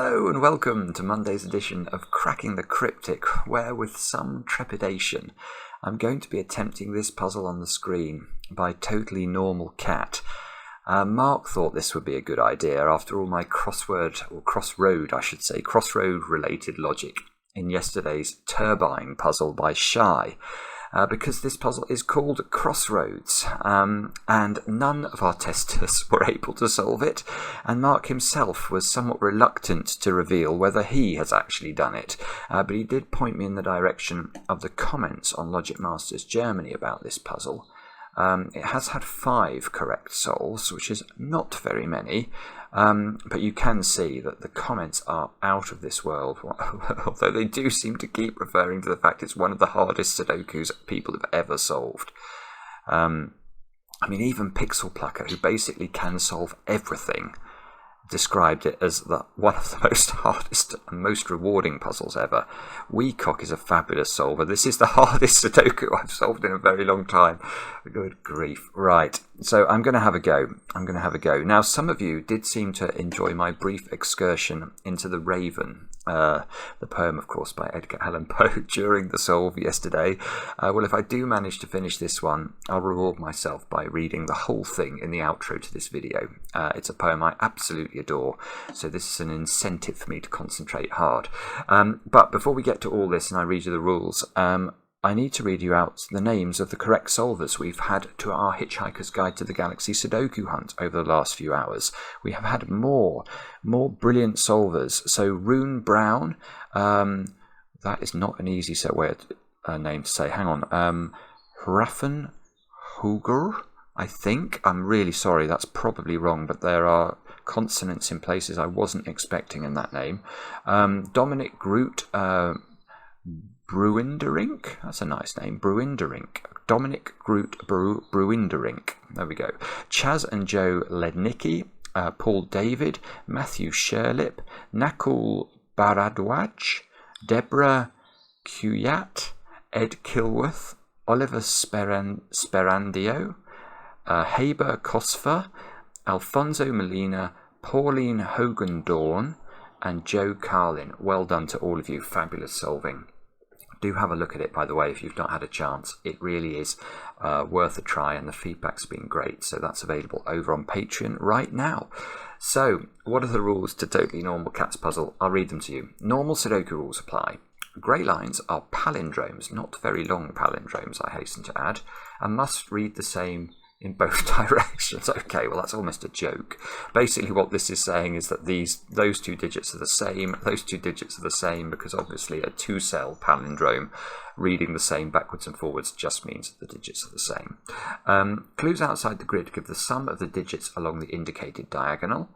Hello and welcome to Monday's edition of Cracking the Cryptic, where with some trepidation I'm going to be attempting this puzzle on the screen by Totally Normal Cat. Mark thought this would be a good idea after all my crossroad related logic in yesterday's turbine puzzle by Shy. Because this puzzle is called Crossroads, and none of our testers were able to solve it, and Mark himself was somewhat reluctant to reveal whether he has actually done it, but he did point me in the direction of the comments on Logic Masters Germany about this puzzle. It has had 5 correct solves, which is not very many, but you can see that the comments are out of this world, although they do seem to keep referring to the fact it's one of the hardest Sudokus people have ever solved. Even Pixel Plucker, who basically can solve everything, described it as one of the most hardest and most rewarding puzzles ever. Weecock is a fabulous solver. This is the hardest Sudoku I've solved in a very long time. Good grief. Right, so I'm going to have a go. Now, some of you did seem to enjoy my brief excursion into The Raven, the poem, of course, by Edgar Allan Poe during the solve yesterday. Well, if I do manage to finish this one, I'll reward myself by reading the whole thing in the outro to this video. It's a poem I absolutely adore, so this is an incentive for me to concentrate hard. But before we get to all this and I read you the rules, I need to read you out the names of the correct solvers we've had to our Hitchhiker's Guide to the Galaxy Sudoku hunt over the last few hours. We have had more brilliant solvers. So Rune Brown, that is not an easy name to say. Hang on. Raffen Huger, I think. I'm really sorry, that's probably wrong, but there are consonants in places I wasn't expecting in that name. Dominic Groot, Bruinderink, that's a nice name, Bruinderink. Dominic Groot Bruinderink, there we go. Chaz and Joe Lednicki, Paul David, Matthew Sherlip, Nakul Baradwaj, Deborah Kuyat, Ed Kilworth, Oliver Sperandio, Haber Kosfer, Alfonso Molina, Pauline Hogan-Dawn, and Joe Carlin. Well done to all of you, fabulous solving. Do have a look at it, by the way, if you've not had a chance. It really is worth a try, and the feedback's been great. So that's available over on Patreon right now. So, what are the rules to Totally Normal Cat's puzzle? I'll read them to you. Normal Sudoku rules apply. Grey lines are palindromes, not very long palindromes, I hasten to add, and must read the same in both directions. Okay, well, that's almost a joke. Basically what this is saying is that those 2 digits are the same, those 2 digits are the same, because obviously a 2-cell palindrome reading the same backwards and forwards just means that the digits are the same. Clues outside the grid give the sum of the digits along the indicated diagonal.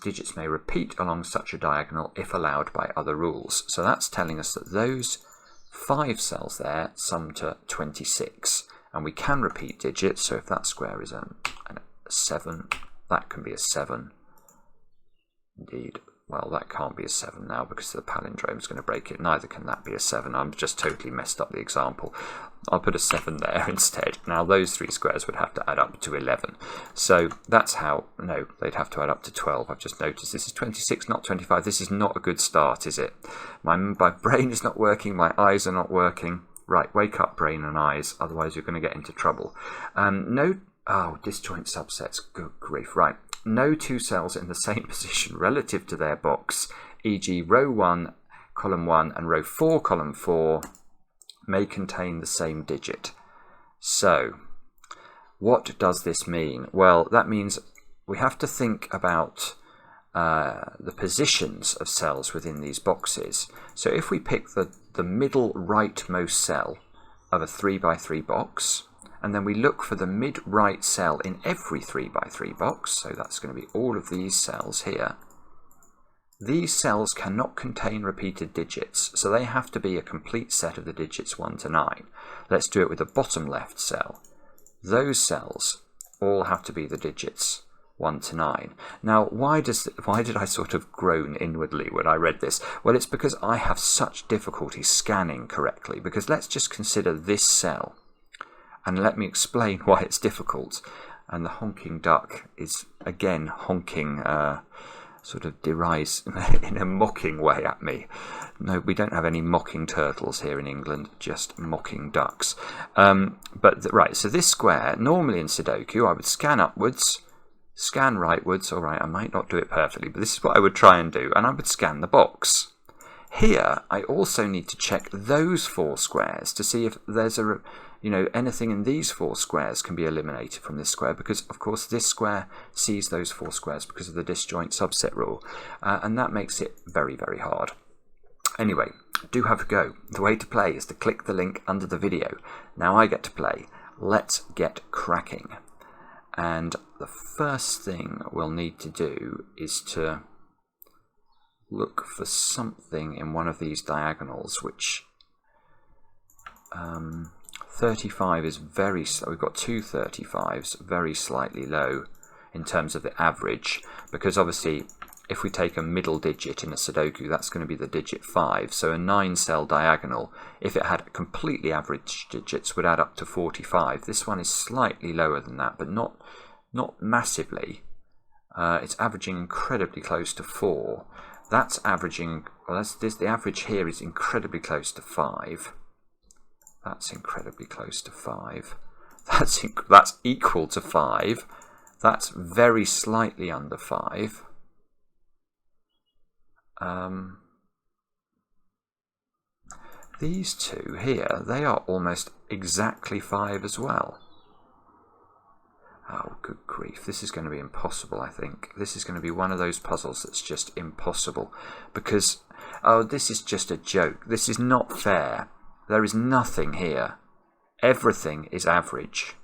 Digits may repeat along such a diagonal if allowed by other rules. So that's telling us that those 5 cells there sum to 26. And we can repeat digits, so if that square is a 7, that can be a 7. Indeed, well, that can't be a 7 now because the palindrome is going to break it. Neither can that be a 7. I'm just totally messed up the example. I'll put a 7 there instead. Now, those 3 squares would have to add up to 11. So that's how, no, they'd have to add up to 12. I've just noticed this is 26, not 25. This is not a good start, is it? My brain is not working. My eyes are not working. Right, wake up, brain and eyes, otherwise you're going to get into trouble. Disjoint subsets, good grief. Right, no 2 cells in the same position relative to their box, e.g. row 1, column 1, and row 4, column 4, may contain the same digit. So, what does this mean? Well, that means we have to think about the positions of cells within these boxes. So if we pick the middle rightmost cell of a 3x3 box, and then we look for the mid right cell in every 3x3 box, so that's going to be all of these cells here. These cells cannot contain repeated digits, so they have to be a complete set of the digits 1 to 9. Let's do it with the bottom left cell. Those cells all have to be the digits 1 to 9. Now, why did I sort of groan inwardly when I read this? Well, it's because I have such difficulty scanning correctly, because let's just consider this cell, and let me explain why it's difficult. And the honking duck is, again, honking sort of derides in a mocking way at me. No, we don't have any mocking turtles here in England, just mocking ducks. Right, so this square, normally in Sudoku, I would scan upwards, scan rightwards. All right, I might not do it perfectly, but this is what I would try and do, and I would scan the box. Here, I also need to check those 4 squares to see if there's anything in these 4 squares can be eliminated from this square, because of course this square sees those 4 squares because of the disjoint subset rule, and that makes it very, very hard. Anyway, do have a go. The way to play is to click the link under the video. Now I get to play. Let's get cracking. And the first thing we'll need to do is to look for something in one of these diagonals, which 35 is very slow. We've got 2 35s, very slightly low in terms of the average, because obviously if we take a middle digit in a Sudoku, that's going to be the digit 5. So a 9-cell diagonal, if it had completely average digits, would add up to 45. This one is slightly lower than that, but not massively. It's averaging incredibly close to 4. That's averaging, well, the average here is incredibly close to 5. That's incredibly close to 5. That's equal to 5. That's very slightly under 5. These 2 here, they are almost exactly 5 as well. Oh, good grief. This is going to be impossible, I think. This is going to be one of those puzzles that's just impossible. Because, oh, this is just a joke. This is not fair. There is nothing here. Everything is average.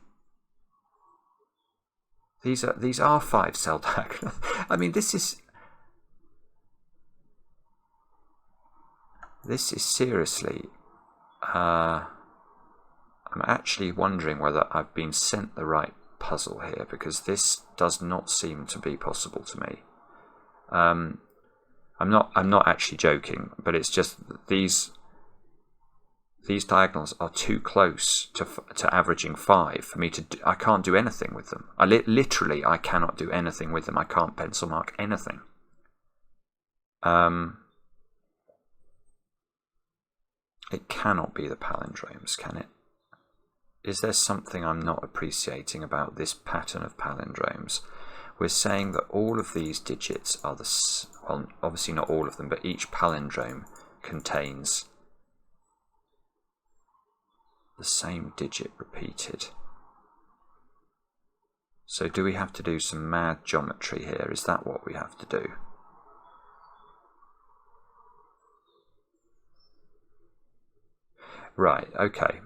These are 5-cell diagonals. I mean, this is seriously... I'm actually wondering whether I've been sent the right puzzle here, because this does not seem to be possible to me. I'm not actually joking, but it's just that these diagonals are too close to averaging 5 for me to do. I can't do anything with them. Literally I cannot do anything with them. I can't pencil mark anything. It cannot be the palindromes, can it? Is there something I'm not appreciating about this pattern of palindromes? We're saying that all of these digits are well, obviously not all of them, but each palindrome contains the same digit repeated. So do we have to do some mad geometry here? Is that what we have to do? Right, okay.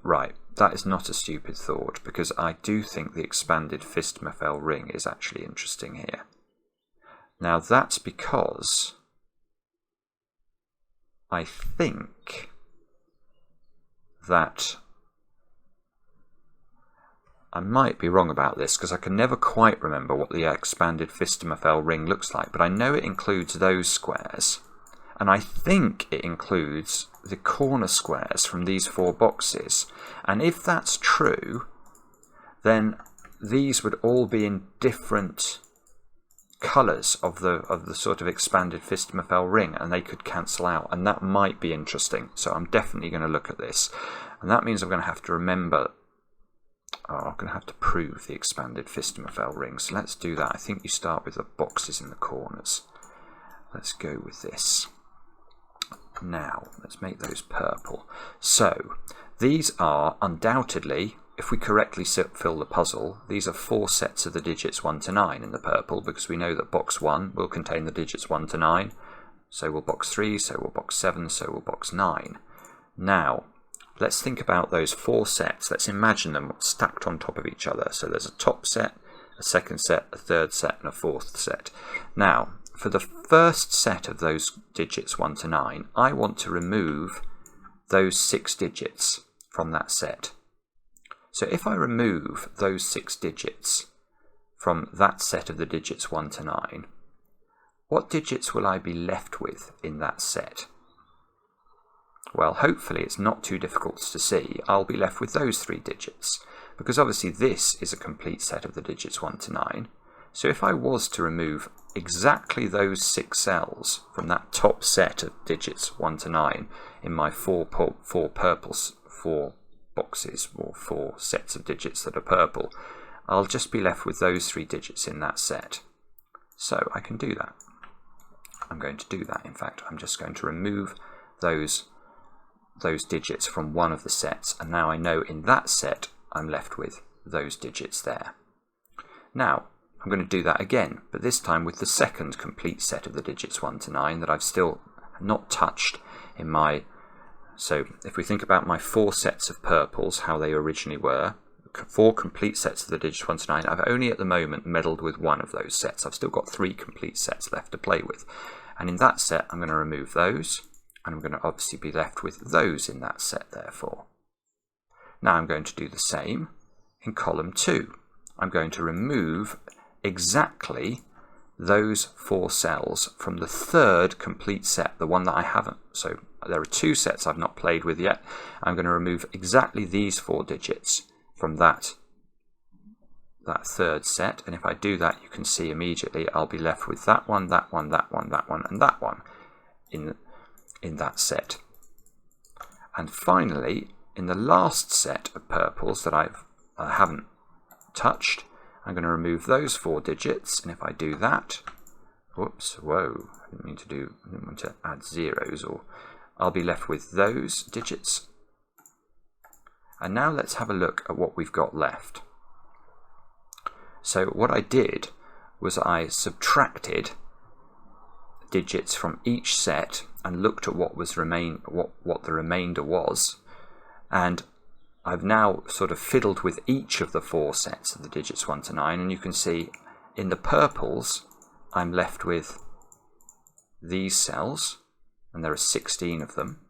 Right, that is not a stupid thought, because I do think the expanded Fistmafel ring is actually interesting here. Now that's because I think that I might be wrong about this, because I can never quite remember what the expanded Fistmafel ring looks like, but I know it includes those squares, and I think it includes the corner squares from these 4 boxes. And if that's true, then these would all be in different colours of the sort of expanded Fistmafel ring, and they could cancel out, and that might be interesting. So I'm definitely going to look at this, and that means I'm going to have to remember. I'm going to have to prove the expanded Fistmafel ring. So let's do that. I think you start with the boxes in the corners. Let's go with this. Now, let's make those purple. So, these are undoubtedly, if we correctly fill the puzzle, these are 4 sets of the digits 1 to 9 in the purple, because we know that box 1 will contain the digits 1 to 9, so will box 3, so will box 7, so will box 9. Now, let's think about those 4 sets. Let's imagine them stacked on top of each other. So there's a top set, a second set, a third set, and a fourth set. Now, for the first set of those digits 1 to 9, I want to remove those 6 digits from that set. So if I remove those 6 digits from that set of the digits 1 to 9, what digits will I be left with in that set? Well, hopefully it's not too difficult to see. I'll be left with those 3 digits, because obviously this is a complete set of the digits 1 to 9. So if I was to remove exactly those 6 cells from that top set of digits 1 to 9 in my four boxes, or 4 sets of digits that are purple, I'll just be left with those 3 digits in that set. So I can do that. I'm going to do that. In fact, I'm just going to remove those digits from one of the sets, and now I know in that set I'm left with those digits there. Now I'm going to do that again, but this time with the second complete set of the digits 1 to 9 that I've still not touched in my... So if we think about my 4 sets of purples, how they originally were, 4 complete sets of the digits 1 to 9, I've only at the moment meddled with one of those sets. I've still got 3 complete sets left to play with. And in that set, I'm going to remove those, and I'm going to obviously be left with those in that set, therefore. Now I'm going to do the same in column 2. I'm going to remove exactly those 4 cells from the third complete set, the one that I haven't. So there are 2 sets I've not played with yet. I'm going to remove exactly these 4 digits from that third set, and if I do that, you can see immediately I'll be left with that one, that one, that one, that one, and that one in that set. And finally, in the last set of purples that I haven't touched, I'm going to remove those 4 digits, and if I do that, whoops, whoa, I didn't mean to add zeros, or I'll be left with those digits. And now let's have a look at what we've got left. So what I did was I subtracted digits from each set and looked at what the remainder was, and I've now sort of fiddled with each of the 4 sets of the digits 1 to 9, and you can see in the purples I'm left with these cells, and there are 16 of them.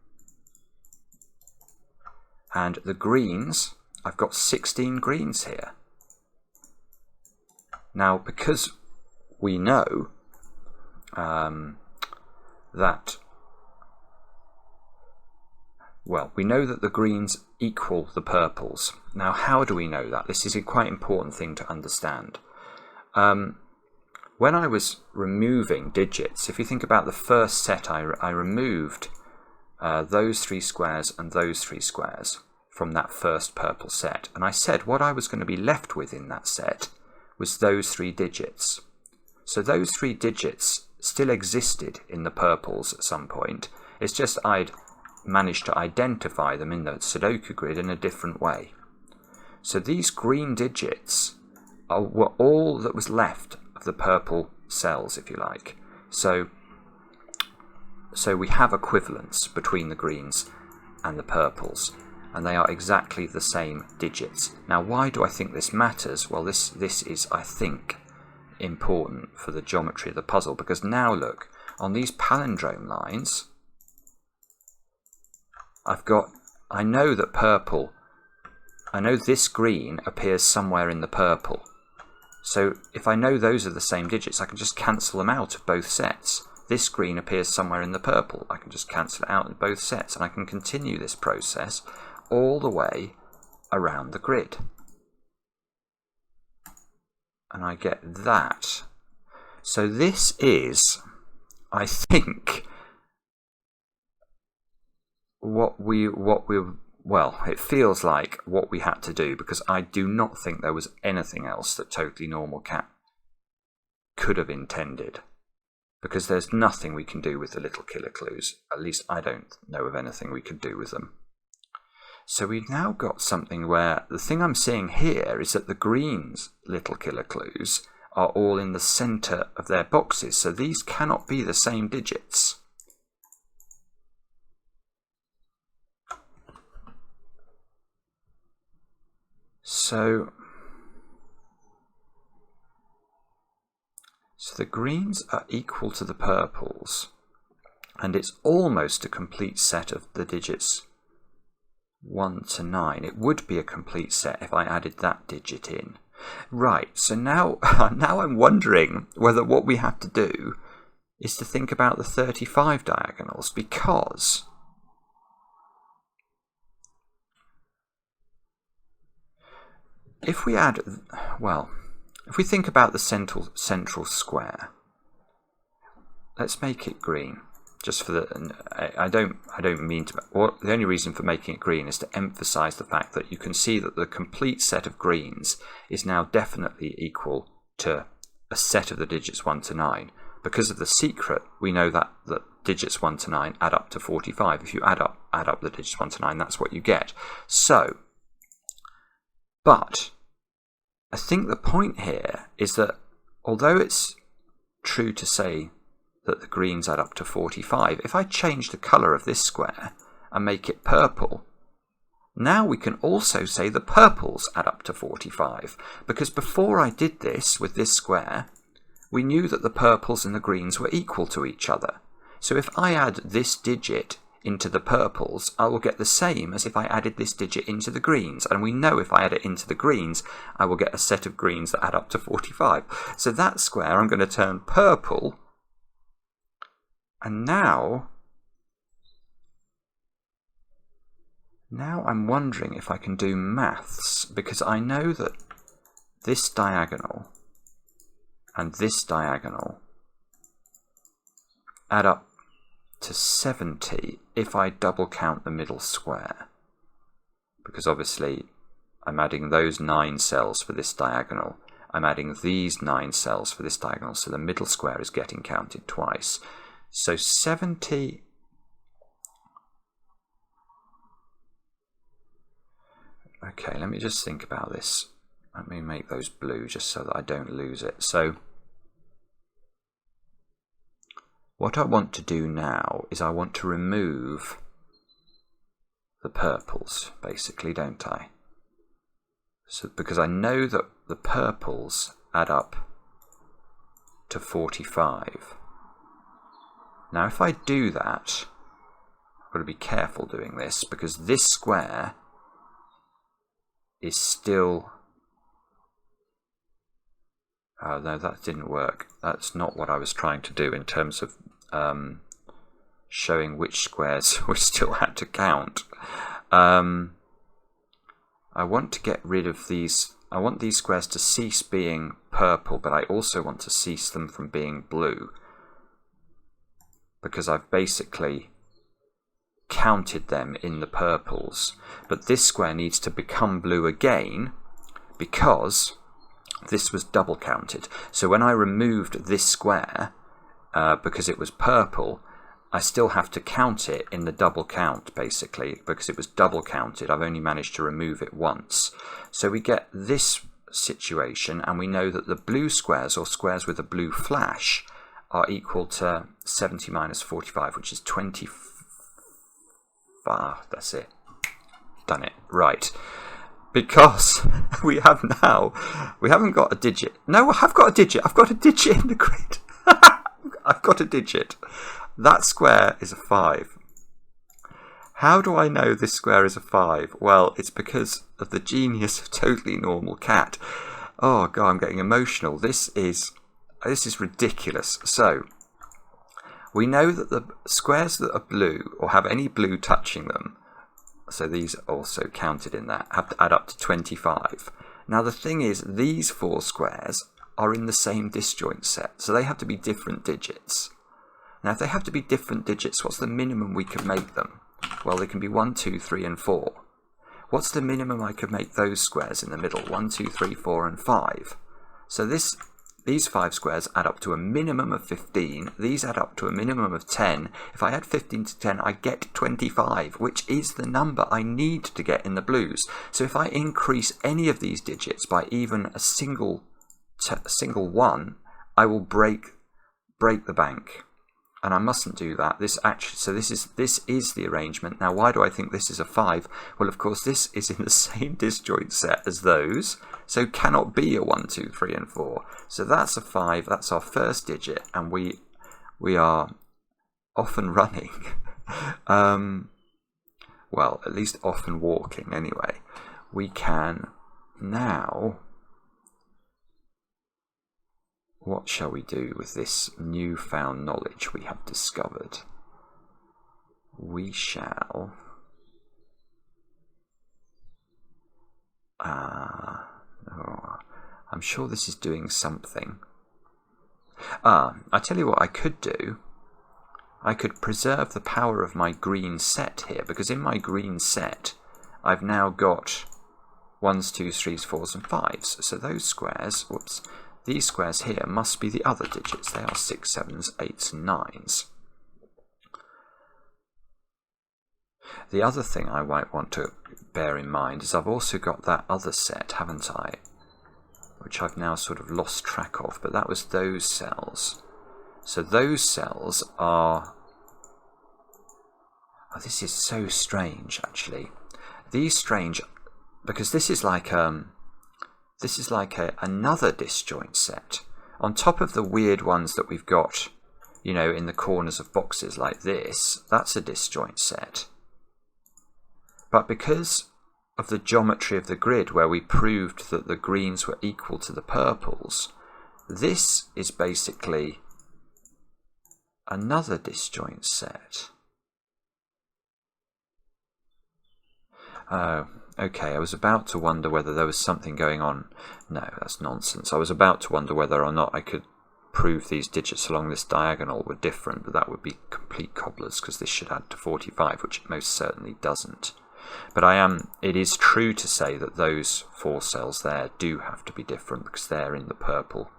And the greens, I've got 16 greens here. Now, because we know we know that the greens equal the purples. Now, how do we know that? This is a quite important thing to understand. When I was removing digits, if you think about the first set, I removed those 3 squares and those 3 squares from that first purple set, and I said what I was going to be left with in that set was those 3 digits. So those 3 digits still existed in the purples at some point. It's just I'd managed to identify them in the Sudoku grid in a different way. So these green digits were all that was left of the purple cells, if you like. So we have equivalence between the greens and the purples, and they are exactly the same digits. Now, why do I think this matters? Well, this is, I think, important for the geometry of the puzzle, because now look, on these palindrome lines, I know that purple, I know this green appears somewhere in the purple. So if I know those are the same digits, I can just cancel them out of both sets. This green appears somewhere in the purple. I can just cancel it out in both sets, and I can continue this process all the way around the grid. And I get that. So this is, I think, it feels like what we had to do, because I do not think there was anything else that Totally Normal Cat could have intended, because there's nothing we can do with the little killer clues. At least I don't know of anything we could do with them. So we've now got something where the thing I'm seeing here is that the greens little killer clues are all in the center of their boxes, so these cannot be the same digits. So the greens are equal to the purples, and it's almost a complete set of the digits 1 to 9. It would be a complete set if I added that digit in. Right, so now I'm wondering whether what we have to do is to think about the 35 diagonals, because if we think about the central square, let's make it green. Just for the, I don't mean to. The only reason for making it green is to emphasize the fact that you can see that the complete set of greens is now definitely equal to a set of the digits 1 to 9. Because of the secret, we know that the digits 1 to 9 add up to 45. If you add up the digits 1 to 9, that's what you get. So, but I think the point here is that although it's true to say that the greens add up to 45, if I change the colour of this square and make it purple, now we can also say the purples add up to 45, because before I did this with this square, we knew that the purples and the greens were equal to each other. So if I add this digit into the purples, I will get the same as if I added this digit into the greens. And we know if I add it into the greens, I will get a set of greens that add up to 45. So that square I'm going to turn purple. And now I'm wondering if I can do maths, because I know that this diagonal and this diagonal add up to 70 if I double count the middle square, because obviously I'm adding those 9 cells for this diagonal, I'm adding these 9 cells for this diagonal, so the middle square is getting counted twice. So 70, okay, let me just think about this. Let me make those blue just so that I don't lose it. So what I want to do now is I want to remove the purples, basically, don't I? So because I know that the purples add up to 45. Now if I do that, I've got to be careful doing this, because this square is still... Oh no, that didn't work. That's not what I was trying to do in terms of showing which squares we still had to count. I want to get rid of these. I want these squares to cease being purple, but I also want to cease them from being blue, because I've basically counted them in the purples. But this square needs to become blue again because this was double counted. So when I removed this square, because it was purple, I still have to count it in the double count, basically, because it was double counted. I've only managed to remove it once. So we get this situation, and we know that the blue squares, or squares with a blue flash, are equal to 70 minus 45, which is 25. That's it. Done it. Right. Because we haven't got a digit. No, I have got a digit. I've got a digit in the grid. I've got a digit. That square is a 5. How do I know this square is a 5? Well, it's because of the genius of Totally Normal Cat. Oh God, I'm getting emotional. This is ridiculous. So we know that the squares that are blue or have any blue touching them, so these are also counted in that, have to add up to 25. Now the thing is, these 4 squares are in the same disjoint set, so they have to be different digits. Now if they have to be different digits, what's the minimum we can make them? Well, they can be 1, 2, 3 and 4. What's the minimum I could make those squares in the middle? 1, 2, 3, 4 and 5. So these 5 squares add up to a minimum of 15. These add up to a minimum of 10. If I add 15 to 10, I get 25, which is the number I need to get in the blues. So if I increase any of these digits by even a single one, I will break the bank. And I mustn't do that. This is the arrangement. Now, why do I think this is a 5? Well, of course, this is in the same disjoint set as those, so cannot be a 1, 2, 3, and 4. So that's a 5. That's our first digit, and we are off and running. Well, at least off and walking anyway. We can now... What shall we do with this newfound knowledge we have discovered? We shall... I'm sure this is doing something. I tell you what I could do. I could preserve the power of my green set here, because in my green set I've now got 1s, 2s, 3s, 4s and 5s. So those squares, whoops, these squares here must be the other digits. They are 6s, 7s, 8s and 9s. The other thing I might want to bear in mind is I've also got that other set, haven't I? Which I've now sort of lost track of, but that was those cells. So those cells are... Oh, this is so strange, actually. These strange, because this is like another disjoint set on top of the weird ones that we've got, you know, in the corners of boxes like this. That's a disjoint set. But because of the geometry of the grid, where we proved that the greens were equal to the purples, this is basically another disjoint set. Oh, okay, I was about to wonder whether there was something going on. No, that's nonsense. I was about to wonder whether or not I could prove these digits along this diagonal were different, but that would be complete cobblers, because this should add to 45, which it most certainly doesn't. But it is true to say that those 4 cells there do have to be different, because they're in the purple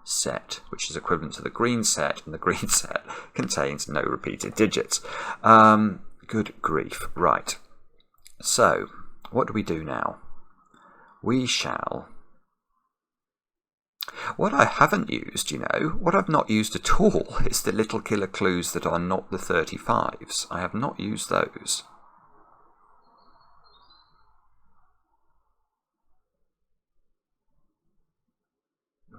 set, which is equivalent to the green set, and the green set contains no repeated digits. Good grief. Right. So, what do we do now? We shall... What I haven't used, you know, what I've not used at all is the little killer clues that are not the 35s. I have not used those.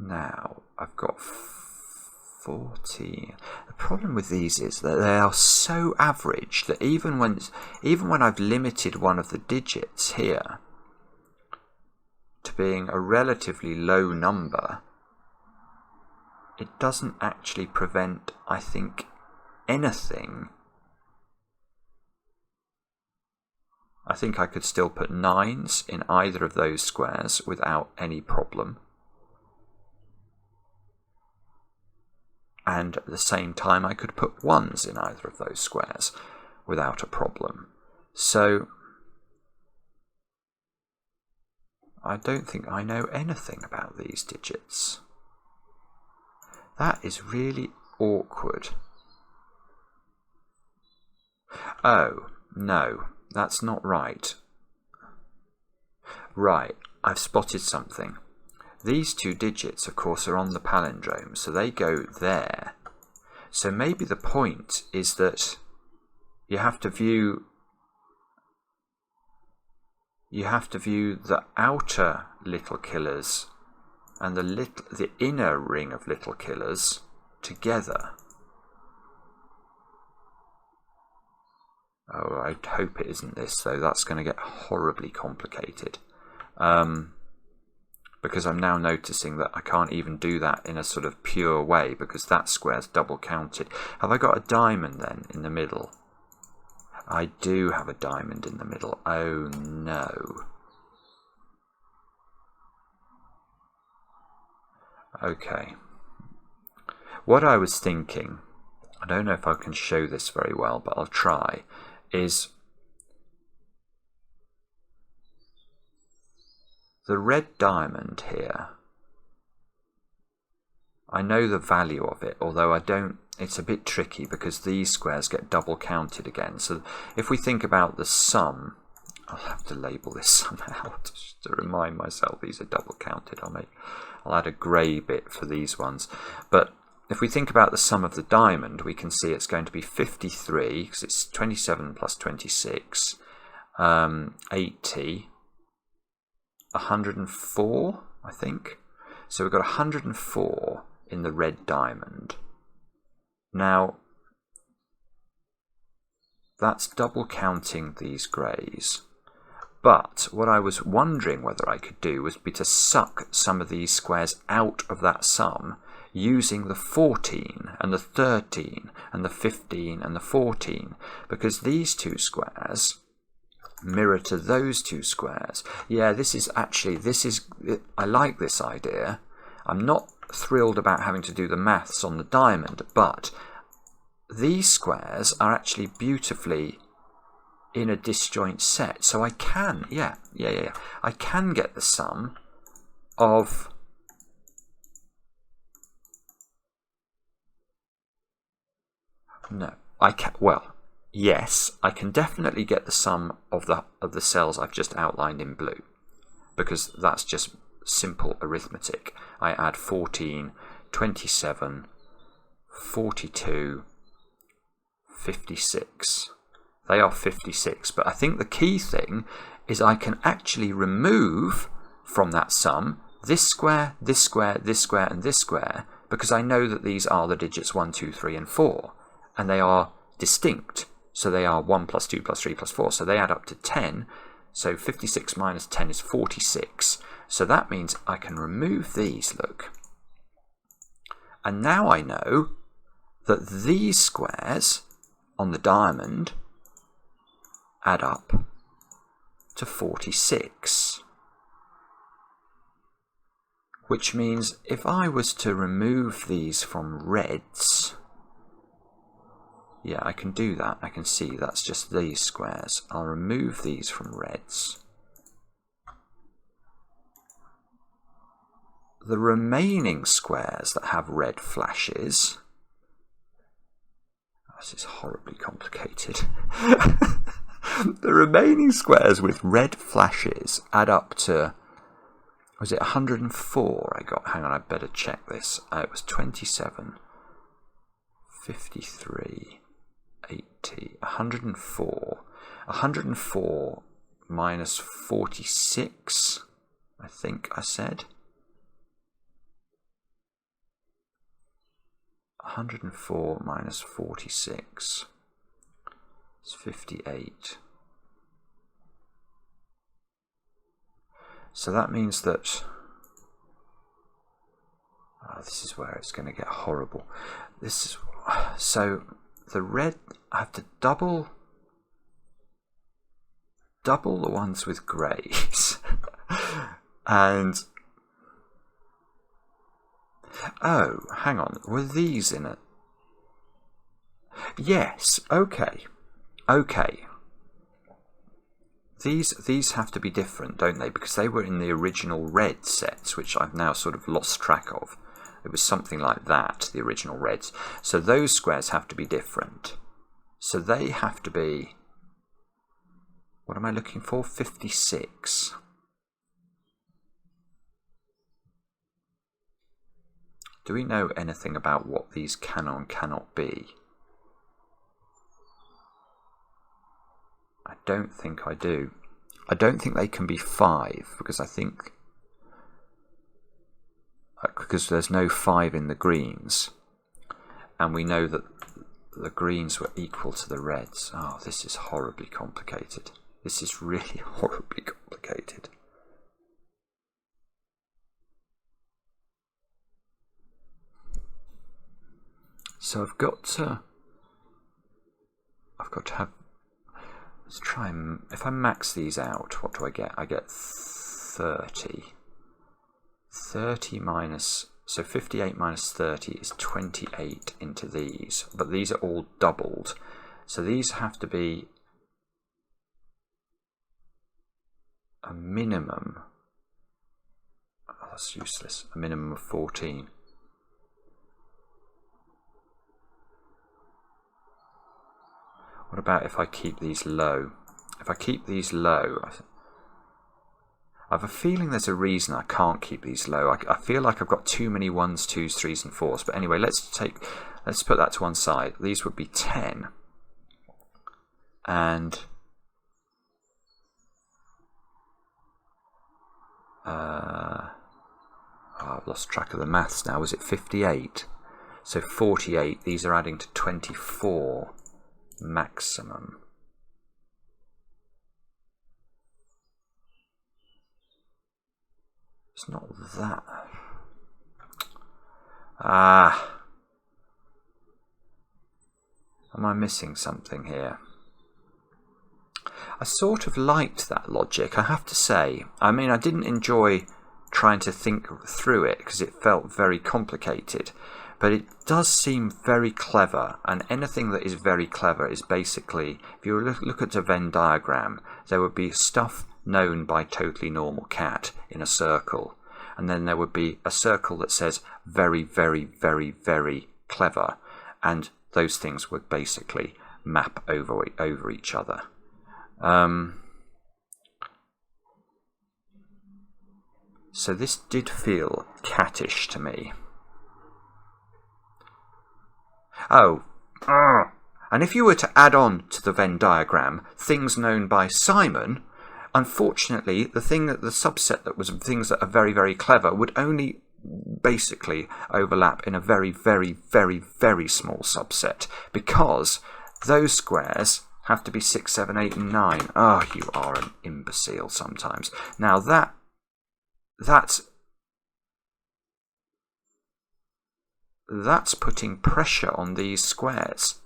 Now, I've got 40. The problem with these is that they are so average that even when I've limited one of the digits here to being a relatively low number, it doesn't actually prevent, I think, anything. I think I could still put 9s in either of those squares without any problem. And at the same time I could put 1s in either of those squares without a problem. So I don't think I know anything about these digits. That is really awkward. Oh, no, that's not right. Right, I've spotted something. These 2 digits, of course, are on the palindrome, so they go there. So maybe the point is that you have to view the outer little killers and the inner ring of little killers together. Oh, I hope it isn't this, though. That's going to get horribly complicated. Because I'm now noticing that I can't even do that in a sort of pure way, because that square's double counted. Have I got a diamond then in the middle? I do have a diamond in the middle. Oh no. Okay. What I was thinking, I don't know if I can show this very well, but I'll try, is the red diamond here. I know the value of it, although I don't, it's a bit tricky because these squares get double counted again. So if we think about the sum, I'll have to label this somehow just to remind myself these are double counted. I'll add a grey bit for these ones. But if we think about the sum of the diamond, we can see it's going to be 53, because it's 27 plus 26, 80, 104, I think. So we've got 104 in the red diamond. Now, that's double counting these greys. But what I was wondering whether I could do was to suck some of these squares out of that sum using the 14 and the 13 and the 15 and the 14, because these 2 squares mirror to those 2 squares. Yeah, I like this idea. I'm not thrilled about having to do the maths on the diamond, but these squares are actually beautifully in a disjoint set. So I can, I can get the sum of yes, I can definitely get the sum of the cells I've just outlined in blue, because that's just simple arithmetic. I add 14, 27, 42, 56. They are 56, but I think the key thing is I can actually remove from that sum this square, this square, this square, and this square, because I know that these are the digits 1, 2, 3, and 4, and they are distinct. So they are 1 plus 2 plus 3 plus 4, so they add up to 10. So 56 minus 10 is 46. So that means I can remove these, look. And now I know that these squares on the diamond add up to 46. Which means if I was to remove these from reds, yeah, I can do that. I can see that's just these squares. I'll remove these from reds. The remaining squares that have red flashes, this is horribly complicated. The remaining squares with red flashes add up to, was it 104 I got? Hang on, I better check this. It was 27, 53, 80, 104. 104 minus 46, I think I said. 104 minus 46 is 58. So that means that, this is where it's going to get horrible. This is, so the red, I have to double the ones with greys. And oh, hang on, were these in it? Yes, okay. These have to be different, don't they? Because they were in the original red sets, which I've now sort of lost track of. It was something like that, the original reds. So those squares have to be different. So they have to be, what am I looking for? 56. Do we know anything about what these can or cannot be? I don't think I do. I don't think they can be 5, because I think, because there's no 5 in the greens, and we know that the greens were equal to the reds. Oh, this is horribly complicated. This is really horribly complicated. So I've got to have, let's try and, if I max these out, what do I get? I get 30. 30 minus, so 58 minus 30 is 28 into these, but these are all doubled. So these have to be a minimum, oh, that's useless, a minimum of 14. What about if I keep these low? If I keep these low, I have a feeling there's a reason I can't keep these low. I feel like I've got too many 1s, 2s, 3s and 4s. But anyway, let's put that to one side. These would be 10. And I've lost track of the maths now. Was it 58? So 48. These are adding to 24 maximum. It's not that. Am I missing something here? I sort of liked that logic, I have to say. I mean, I didn't enjoy trying to think through it because it felt very complicated. But it does seem very clever, and anything that is very clever is basically, if you look at a Venn diagram, there would be stuff known by totally normal cat in a circle, and then there would be a circle that says very, very, very, very clever, and those things would basically map over each other. So this did feel cattish to me. Oh, and if you were to add on to the Venn diagram things known by Simon, unfortunately the subset that was things that are very, very clever would only basically overlap in a very, very, very, very small subset, because those squares have to be 6, 7, 8 and 9. Oh, you are an imbecile sometimes. Now that's putting pressure on these squares,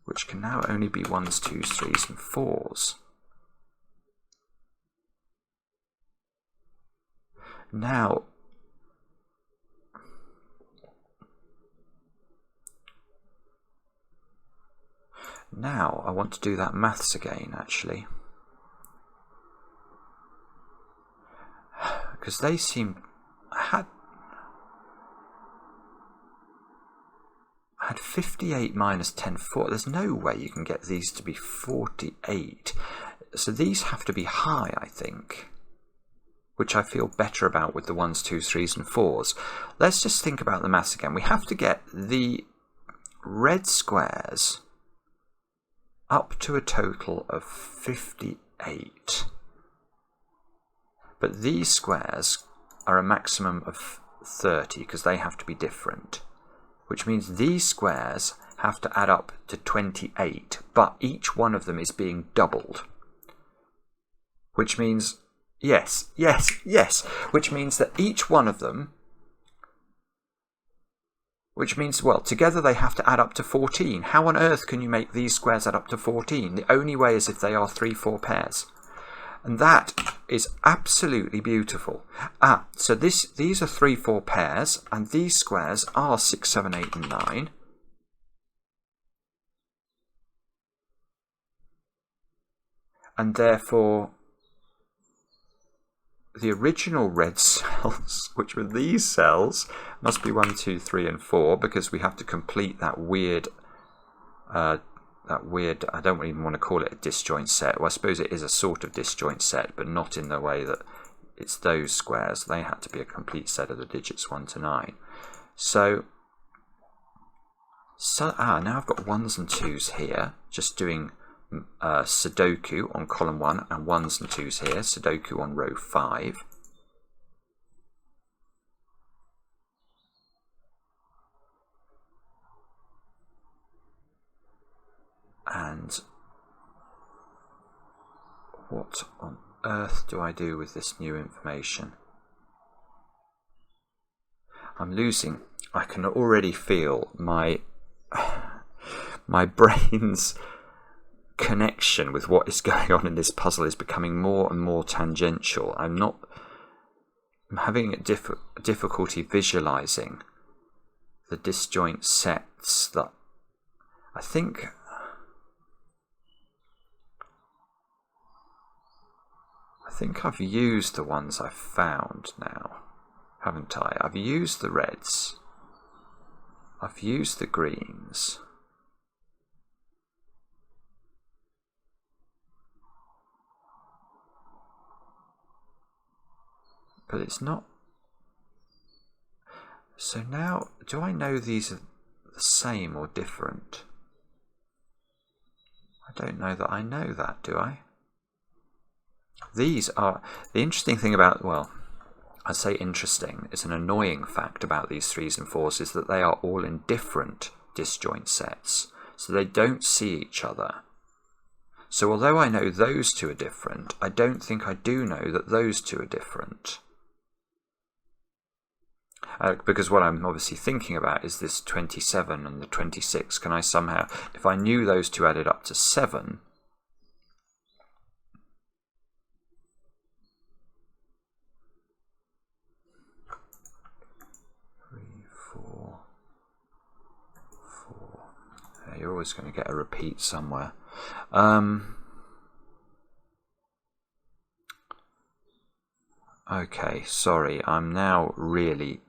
which can now only be 1s, 2s, 3s and 4s. Now, I want to do that maths again, actually, because they seem had 58 minus 10, 4. There's no way you can get these to be 48. So these have to be high, I think, which I feel better about with the 1s, 2s, 3s and 4s. Let's just think about the maths again. We have to get the red squares up to a total of 58. But these squares are a maximum of 30 because they have to be different, which means these squares have to add up to 28, but each one of them is being doubled, which means, yes, which means that each one of them, which means, well, together they have to add up to 14. How on earth can you make these squares add up to 14? The only way is if they are 3, 4 pairs. And that is absolutely beautiful. So these are 3, 4 pairs, and these squares are 6, 7, 8 and 9. And therefore, the original red cells, which were these cells, must be 1, 2, 3 and 4, because we have to complete that weird, I don't even want to call it a disjoint set. Well, I suppose it is a sort of disjoint set, but not in the way that it's those squares. They had to be a complete set of the digits 1 to 9. So now I've got 1s and 2s here, just doing Sudoku on column 1, and 1s and 2s here, Sudoku on row 5. And what on earth do I do with this new information? I'm losing. I can already feel my brain's connection with what is going on in this puzzle is becoming more and more tangential. I'm having a difficulty visualizing the disjoint sets that I think I've used the ones I've found now, haven't I? I've used the reds. I've used the greens. But it's not. So now, do I know these are the same or different? I don't know that I know that, do I? These are, the interesting thing about, well, I say interesting, it's an annoying fact about these 3s and 4s is that they are all in different disjoint sets, so they don't see each other. So although I know those two are different, I don't think I do know that those two are different. Because what I'm obviously thinking about is this 27 and the 26. Can I somehow, if I knew those two added up to 7, you're always going to get a repeat somewhere. Okay, sorry, I'm now really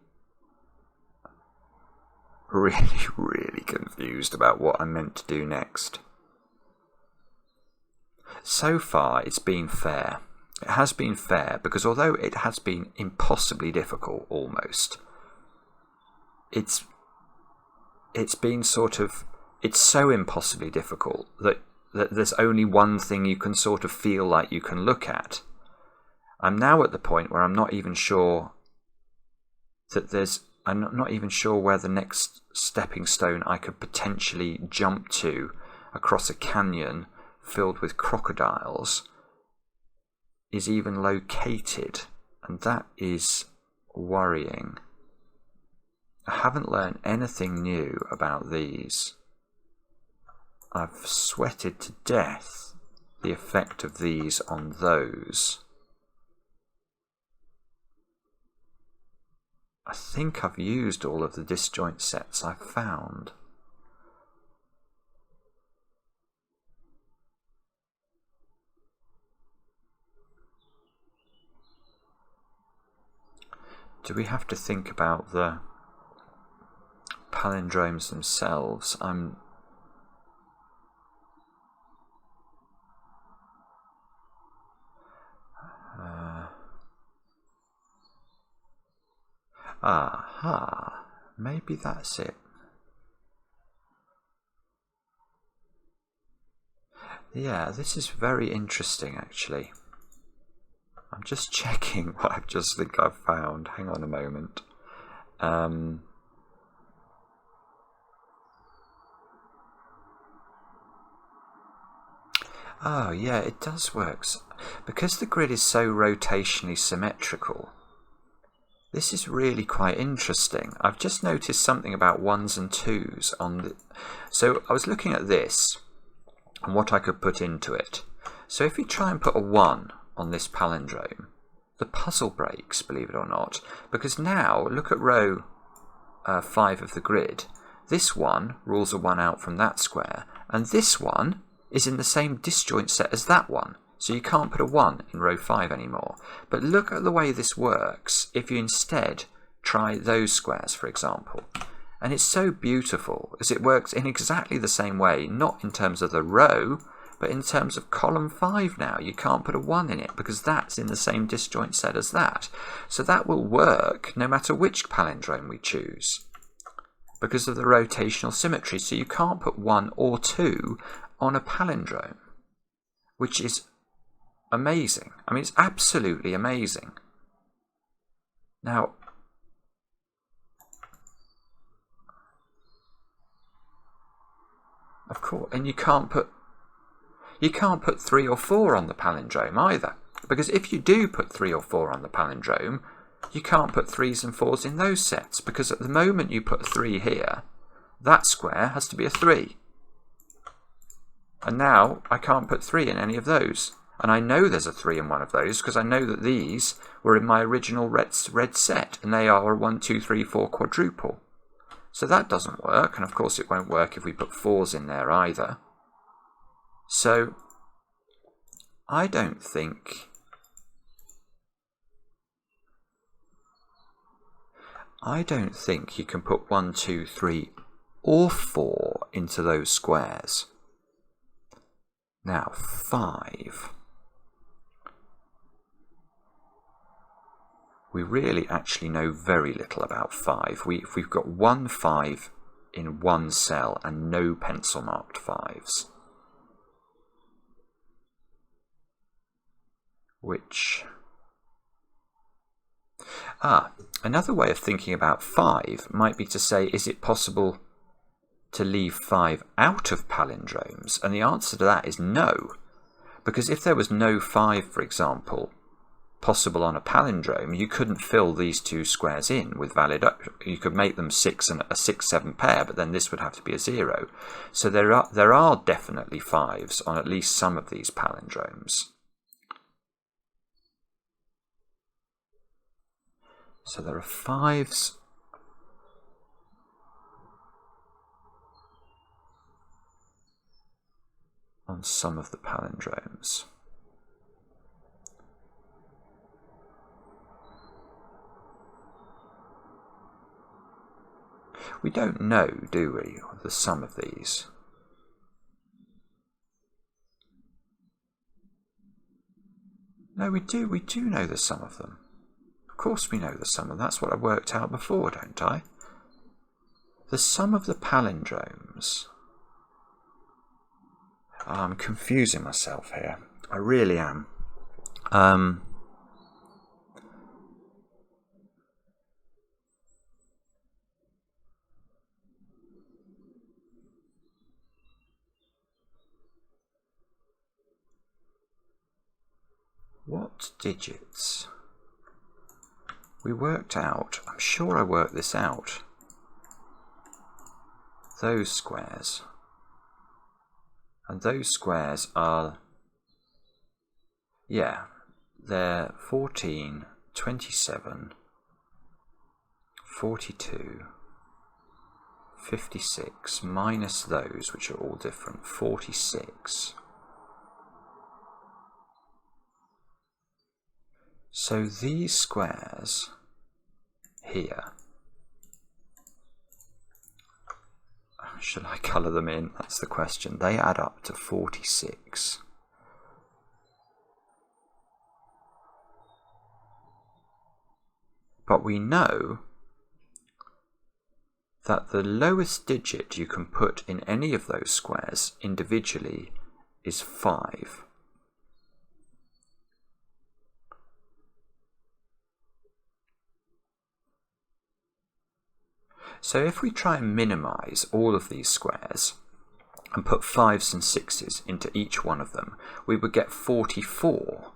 confused about what I'm meant to do next. So far, it's been fair. It has been fair, because although it has been impossibly difficult, almost, it's been sort of, it's so impossibly difficult that there's only one thing you can sort of feel like you can look at. I'm now at the point where I'm not even sure that I'm not even sure where the next stepping stone I could potentially jump to across a canyon filled with crocodiles is even located, and that is worrying. I haven't learned anything new about these. I've sweated to death the effect of these on those. I think I've used all of the disjoint sets I've found. Do we have to think about the palindromes themselves? Aha, maybe that's it. Yeah, this is very interesting, actually. I'm just checking what I just think I've found. Hang on a moment. Oh, yeah, it does work. Because the grid is so rotationally symmetrical, this is really quite interesting. I've just noticed something about 1s and 2s on the... So I was looking at this and what I could put into it. So if you try and put a 1 on this palindrome, the puzzle breaks, believe it or not, because now look at row 5 of the grid. This one rules a 1 out from that square, and this one is in the same disjoint set as that one. So you can't put a 1 in row 5 anymore. But look at the way this works if you instead try those squares, for example. And it's so beautiful, as it works in exactly the same way, not in terms of the row, but in terms of column 5 now. You can't put a 1 in it, because that's in the same disjoint set as that. So that will work no matter which palindrome we choose, because of the rotational symmetry. So you can't put 1 or 2 on a palindrome, which is amazing. I mean, it's absolutely amazing. Now, of course, and you can't put 3 or 4 on the palindrome either, because if you do put 3 or 4 on the palindrome, you can't put 3s and 4s in those sets, because at the moment you put a 3 here, that square has to be a 3. And now I can't put 3 in any of those. And I know there's a 3 in one of those, because I know that these were in my original red set, and they are a 1, 2, 3, 4 quadruple. So that doesn't work, and of course it won't work if we put 4s in there either. So I don't think you can put 1, 2, 3 or 4 into those squares. Now 5. We really actually know very little about 5. We've got 1 5 in one cell and no pencil marked 5s. Which... another way of thinking about 5 might be to say, is it possible to leave 5 out of palindromes? And the answer to that is no. Because if there was no 5, for example, possible on a palindrome, you couldn't fill these two squares in with valid... You could make them 6 and a 6-7 pair, but then this would have to be a 0. So there are definitely 5s on at least some of these palindromes. So there are 5s. on some of the palindromes. We don't know, do we, the sum of these? No, we do know the sum of them. Of course we know the sum of them. That's what I worked out before, don't I? The sum of the palindromes. I'm confusing myself here. I really am. What digits? We worked out, I'm sure I worked this out. Those squares. And those squares are, yeah, they're 14, 27, 42, 56, minus those, which are all different, 46. So these squares here, should I colour them in? That's the question. They add up to 46. But we know that the lowest digit you can put in any of those squares individually is 5. So if we try and minimise all of these squares and put 5s and 6s into each one of them, we would get 44.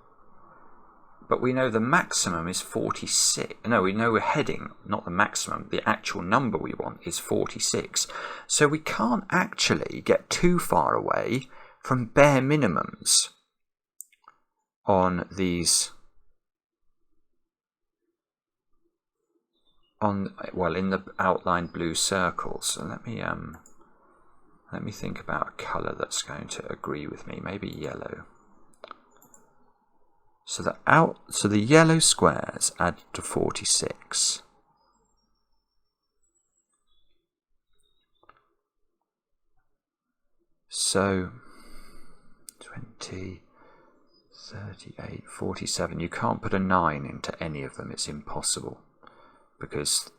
But we know the maximum is 46. No, we know we're heading, not the maximum, the actual number we want is 46. So we can't actually get too far away from bare minimums on these, well, in the outlined blue circles. So let me think about a colour that's going to agree with me. Maybe yellow. So the yellow squares add to 46. So 20, 38, 47. You can't put a 9 into any of them. It's impossible. Because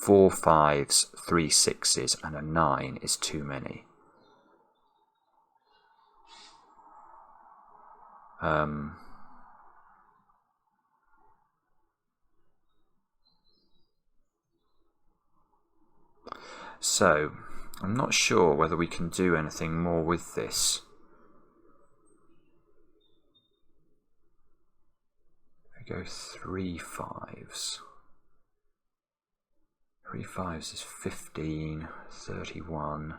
4 5s, 3 6s and a 9 is too many. So, I'm not sure whether we can do anything more with this. I go 3 5s. 3 5s is 15, 31,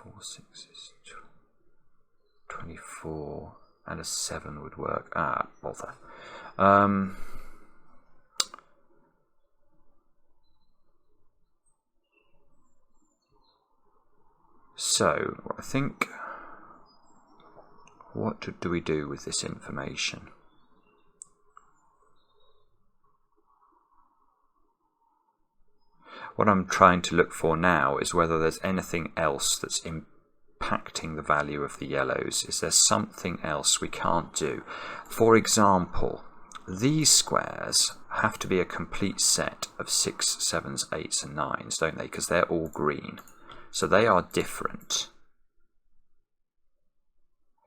4 6s, 24, and a 7 would work. Ah, bother. So, I think, what do we do with this information? What I'm trying to look for now is whether there's anything else that's impacting the value of the yellows. Is there something else we can't do? For example, these squares have to be a complete set of 6, 7s, 8s and 9s, don't they? Because they're all green. So they are different.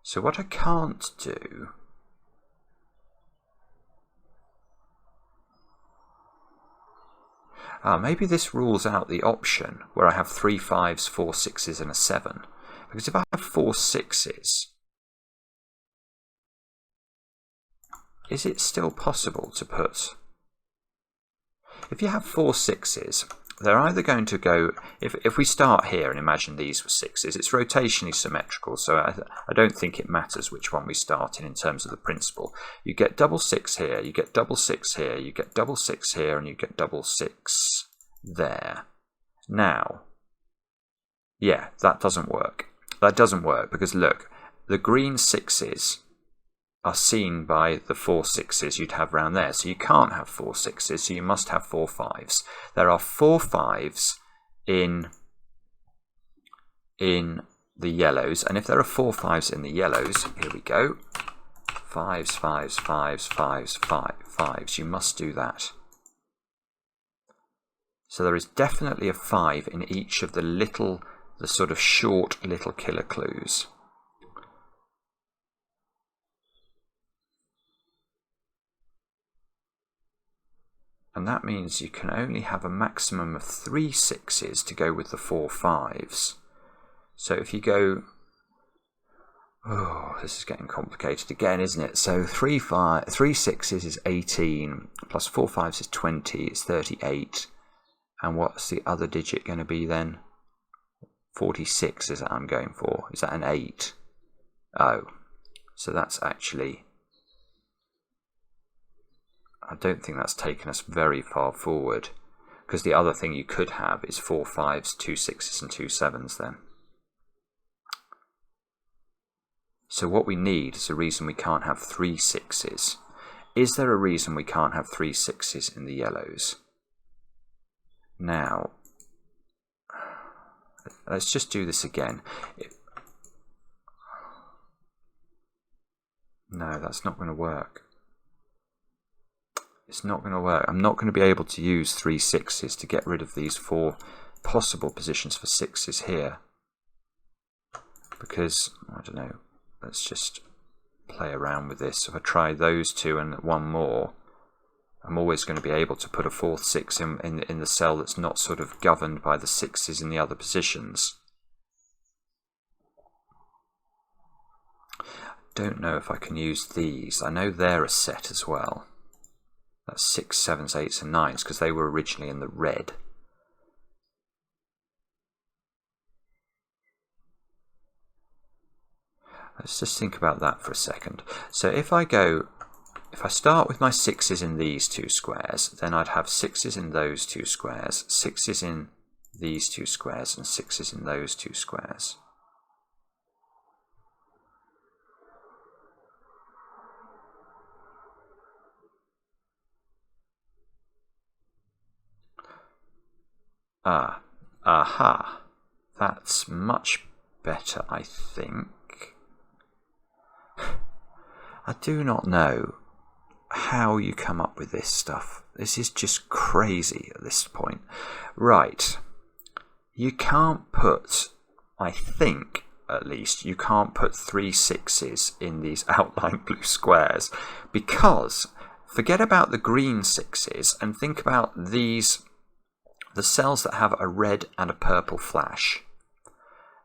So what I can't do maybe this rules out the option where I have 3 5s, 4 6s and a 7. Because if I have 4 6s, is it still possible to put... If you have 4 6s, they're either going to go... If we start here and imagine these were 6s, it's rotationally symmetrical, so I don't think it matters which one we start in terms of the principle. You get double 6 here, you get double 6 here, you get double 6 here, and you get double 6 there. Now, yeah, that doesn't work. That doesn't work because look, the green 6s are seen by the 4 6s you'd have round there. So you can't have 4 6s, so you must have 4 5s. There are 4 5s in the yellows, and if there are 4 5s in the yellows, here we go. 5s, 5s, 5s, 5s, 5s. You must do that. So there is definitely a 5 in each of the sort of short little killer clues. And that means you can only have a maximum of 3 6s to go with the 4 5s. So if you go, oh, this is getting complicated again, isn't it? So 3 6s is 18, plus 4 5s is 20, it's 38. And what's the other digit going to be then? 46 is that I'm going for. Is that an 8? Oh, so that's actually, I don't think that's taken us very far forward, because the other thing you could have is 4 5s, 2 6s and 2 7s then. So what we need is a reason we can't have 3 6s. Is there a reason we can't have 3 6s in the yellows? Now, let's just do this again. No, that's not going to work. It's not going to work. I'm not going to be able to use 3 6s to get rid of these 4 possible positions for 6s here. Because, I don't know, let's just play around with this. If I try those 2 and 1 more, I'm always going to be able to put a 4th 6 in the cell that's not sort of governed by the 6s in the other positions. Don't know if I can use these. I know they're a set as well. That's 6, 7s, 8s and 9s because they were originally in the red. Let's just think about that for a second. So if I start with my 6s in these 2 squares, then I'd have 6s in those 2 squares, 6s in these 2 squares, and 6s in those 2 squares. Aha. That's much better, I think. I do not know how you come up with this stuff. This is just crazy at this point. Right. You can't put, I think at least, you can't put 3 6s in these outline blue squares because, forget about the green 6s and think about these, the cells that have a red and a purple flash.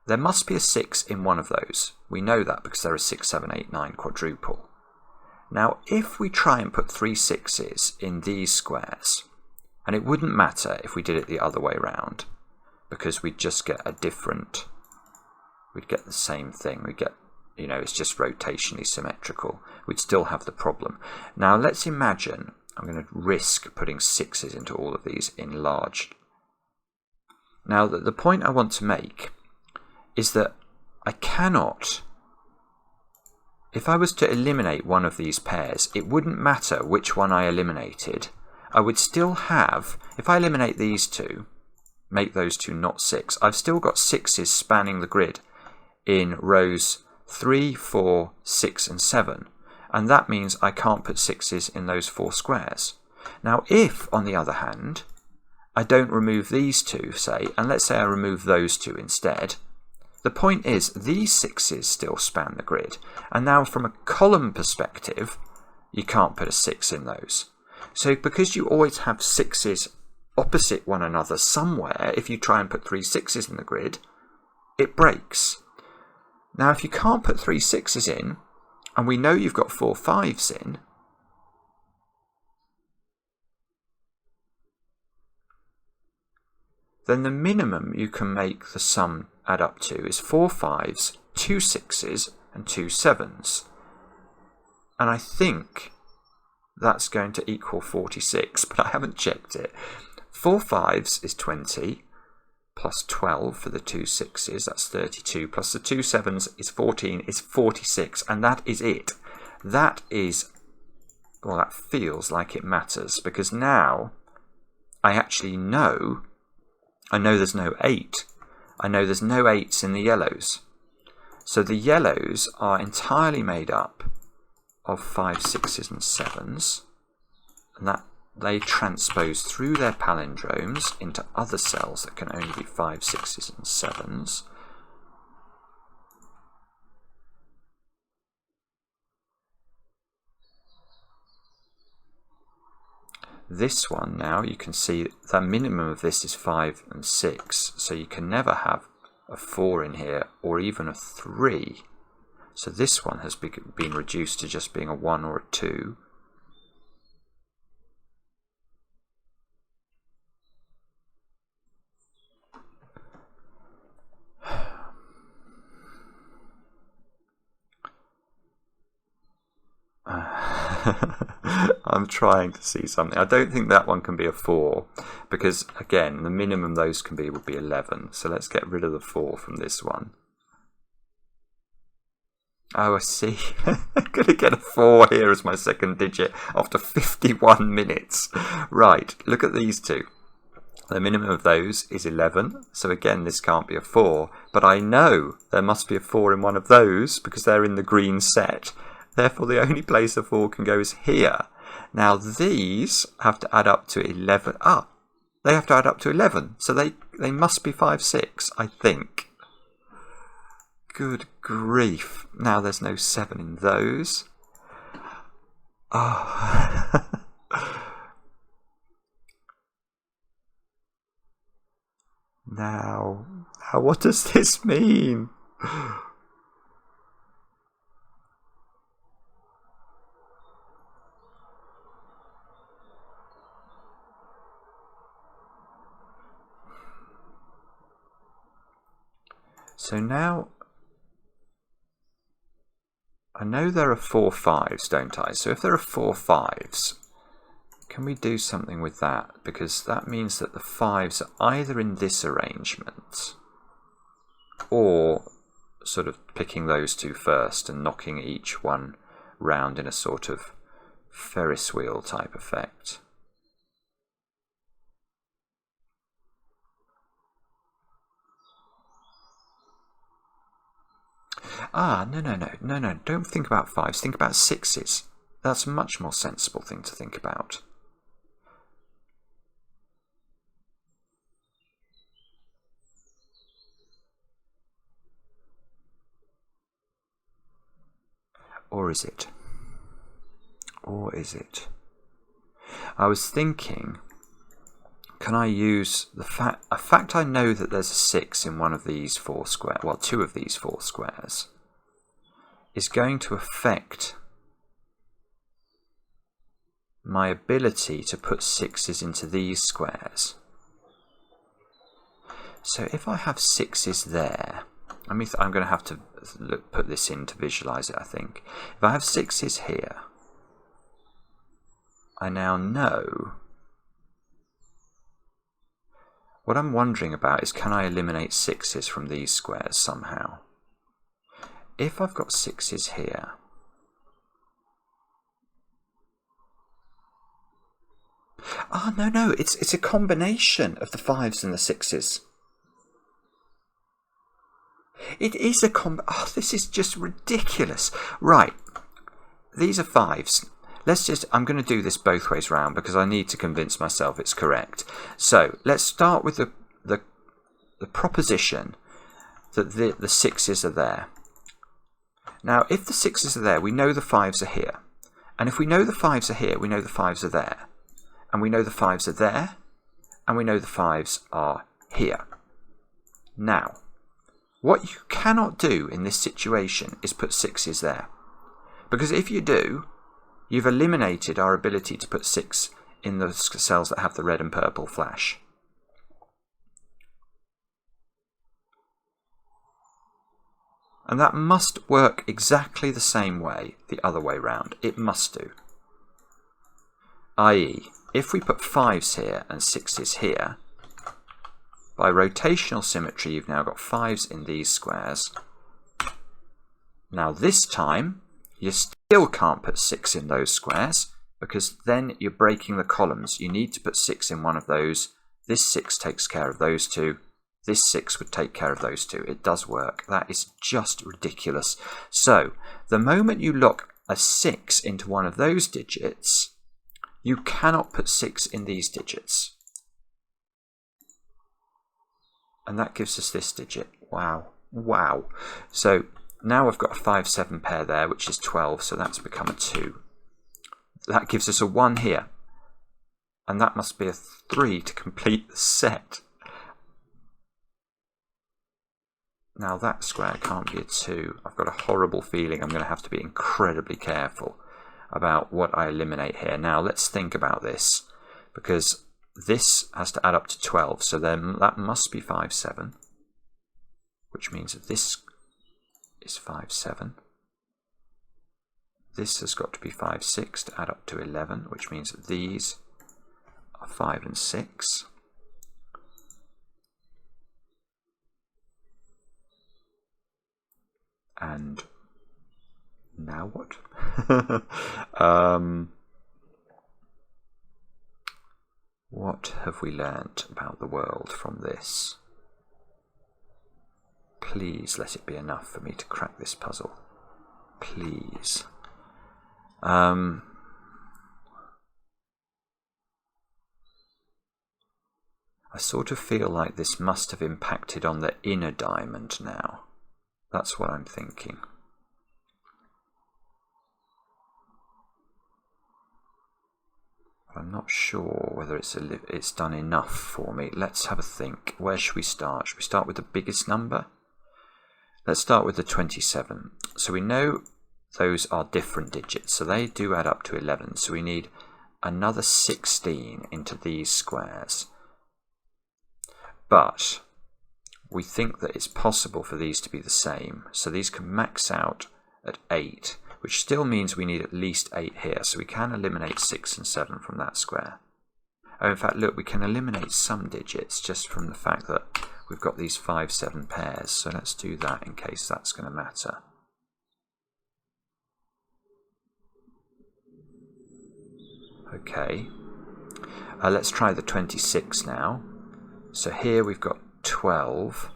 There must be a 6 in one of those. We know that because there are 6, 7, 8, 9 quadruple. Now, if we try and put 3 6s in these squares, and it wouldn't matter if we did it the other way around, because we'd just get we'd get the same thing. We'd get, you know, it's just rotationally symmetrical. We'd still have the problem. Now, let's imagine, I'm going to risk putting 6s into all of these enlarged. Now, the point I want to make is that I cannot, if I was to eliminate one of these pairs, it wouldn't matter which one I eliminated. I would still have, if I eliminate these 2, make those 2 not 6, I've still got 6s spanning the grid in rows 3, 4, 6 and 7. And that means I can't put 6s in those 4 squares. Now if, on the other hand, I don't remove these 2, say, and let's say I remove those 2 instead, the point is these 6s still span the grid. And now from a column perspective, you can't put a 6 in those. So because you always have 6s opposite one another somewhere, if you try and put 3 6s in the grid, it breaks. Now if you can't put 3 6s in, and we know you've got 4 5s in, then the minimum you can make the sum add up to is 4 5s, 2 6s and 2 7s. And I think that's going to equal 46, but I haven't checked it. 4 5s is 20, plus 12 for the 2 6s, that's 32, plus the 2 7s is 14, is 46, and that is it. That is, well, that feels like it matters, because now I actually know, I know there's no 8. I know there's no 8s in the yellows. So the yellows are entirely made up of 5 6s and 7s, and that they transpose through their palindromes into other cells that can only be 5 6s and 7s. This one now, you can see the minimum of this is 5 and 6, so you can never have a 4 in here or even a 3. So this one has been reduced to just being a 1 or a 2. I'm trying to see something. I don't think that one can be a 4, because again the minimum those can be would be 11. So let's get rid of the 4 from this one. Oh, I see. I'm going to get a 4 here as my second digit after 51 minutes. Right, look at these two. The minimum of those is 11, so again this can't be a 4, but I know there must be a 4 in one of those because they're in the green set. Therefore the only place a 4 can go is here. Now these have to add up to 11. Ah, they have to add up to 11, so they must be 5 6, I think. Good grief. Now there's no 7 in those. Oh. Now, what does this mean? So now, I know there are 4 5s, don't I? So if there are 4 5s, can we do something with that? Because that means that the 5s are either in this arrangement or sort of picking those two first and knocking each one round in a sort of Ferris wheel type effect. Ah, no, don't think about 5s, think about 6s. That's a much more sensible thing to think about. Or is it? Or is it? I was thinking, can I use the fact I know that there's a 6 in one of these 4 squares, well, 2 of these 4 squares, is going to affect my ability to put 6s into these squares. So if I have 6s there, I'm going to have to put this in to visualize it, I think. If I have 6s here, I now know. What I'm wondering about is, can I eliminate 6s from these squares somehow? If I've got 6s here, oh, no, it's a combination of the 5s and the 6s. It is a oh, this is just ridiculous. Right, these are 5s. I'm going to do this both ways round because I need to convince myself it's correct. So let's start with the proposition that the 6s are there. Now, if the 6s are there, we know the 5s are here. And if we know the 5s are here, we know the 5s are there. And we know the 5s are there. And we know the 5s are here. Now, what you cannot do in this situation is put 6s there. Because if you do, you've eliminated our ability to put 6 in the cells that have the red and purple flash. And that must work exactly the same way the other way round. It must do. I.e., if we put 5s here and 6s here, By rotational symmetry, you've now got 5s in these squares. Now this time, you still can't put 6 in those squares, because then you're breaking the columns. You need to put 6 in one of those. This 6 takes care of those two. This 6 would take care of those two. It does work. That is just ridiculous. So, the moment you lock a 6 into one of those digits, you cannot put 6 in these digits. And that gives us this digit. Wow. Wow. So, now I've got a 5-7 pair there, which is 12, so that's become a 2. That gives us a 1 here. And that must be a 3 to complete the set. Now that square can't be a 2. I've got a horrible feeling I'm going to have to be incredibly careful about what I eliminate here. Now let's think about this, because this has to add up to 12, so then that must be 5-7, which means that this is 5-7. This has got to be 5-6 to add up to 11, which means that these are 5 and 6. And now what? What have we learnt about the world from this? Please let it be enough for me to crack this puzzle. Please. I sort of feel like this must have impacted on the inner diamond now. That's what I'm thinking. I'm not sure whether it's done enough for me. Let's have a think. Where should we start? Should we start with the biggest number? Let's start with the 27. So we know those are different digits, so they do add up to 11. So we need another 16 into these squares. But we think that it's possible for these to be the same. So these can max out at 8. Which still means we need at least 8 here, so we can eliminate 6 and 7 from that square. Oh, in fact, look, we can eliminate some digits just from the fact that we've got these 5-7 pairs, so let's do that in case that's going to matter. Okay, let's try the 26 now. So here we've got 12.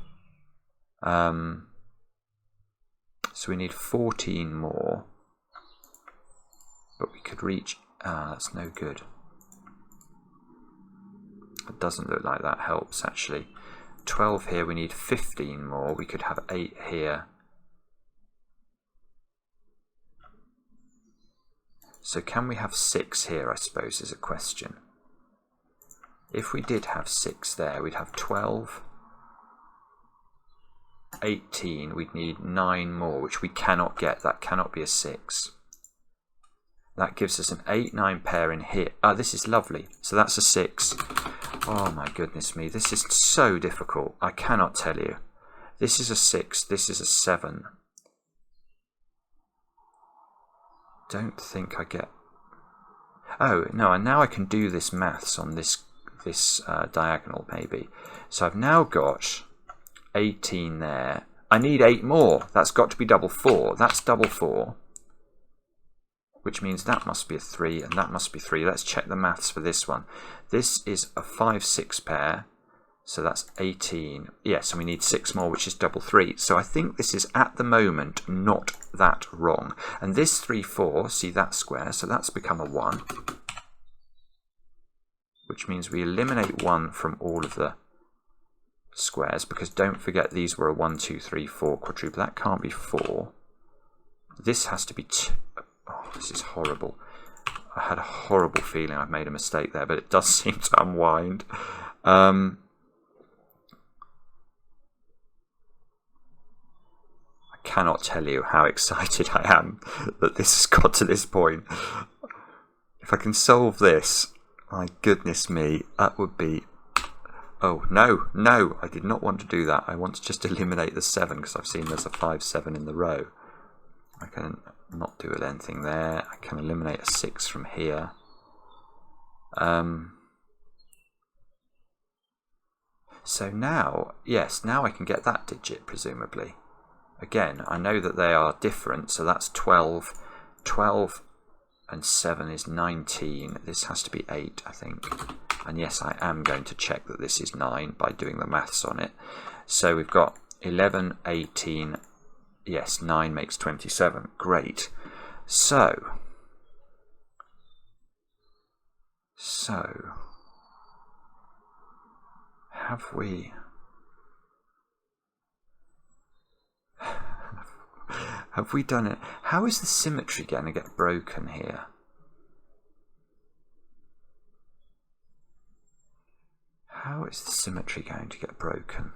So we need 14 more. But we could reach... that's no good. It doesn't look like that helps, actually. 12 here, we need 15 more. We could have 8 here. So can we have 6 here, I suppose, is a question. If we did have 6 there, we'd have 12... 18, we'd need 9 more, which we cannot get. That cannot be a 6. That gives us an 8-9 pair in here. Ah, this is lovely. So that's a 6. Oh my goodness me, this is so difficult. I cannot tell you. This is a 6, this is a 7. Don't think I get... Oh, no, and now I can do this maths on this diagonal, maybe. So I've now got 18 there. I need 8 more. That's got to be double 4. That's double 4. Which means that must be a 3 and that must be 3. Let's check the maths for this one. This is a 5-6 pair. So that's 18. Yes, and we need 6 more, which is double 3. So I think this is at the moment not that wrong. And this 3, 4, see that square, so that's become a 1. Which means we eliminate 1 from all of the squares, because don't forget these were a 1, 2, 3, 4 quadruple. That can't be 4. This has to be 2. Oh, this is horrible. I had a horrible feeling I've made a mistake there, but it does seem to unwind. I cannot tell you how excited I am that this has got to this point. If I can solve this, my goodness me, that would be... Oh, no, no, I did not want to do that. I want to just eliminate the 7, because I've seen there's a 5, 7 in the row. I can not do anything there. I can eliminate a 6 from here. So now, yes, now I can get that digit, presumably. Again, I know that they are different, so that's 12. 12 and 7 is 19. This has to be 8, I think. And yes, I am going to check that this is 9 by doing the maths on it. So we've got 11, 18. Yes, 9 makes 27. Great. So have we... Have we done it? How is the symmetry going to get broken here? How is the symmetry going to get broken?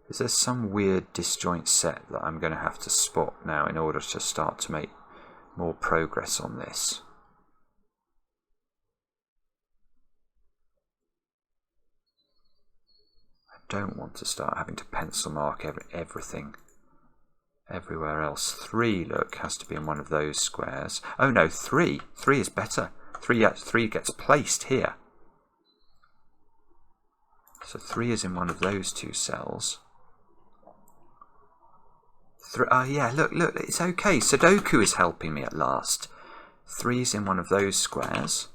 Is there some weird disjoint set that I'm going to have to spot now in order to start to make more progress on this? Don't want to start having to pencil mark everything everywhere else. 3, look, has to be in one of those squares. Oh no, 3 is better. 3 gets placed here, so 3 is in one of those 2 cells. Oh yeah, look, it's okay. Sudoku is helping me at last. 3 is in one of those squares.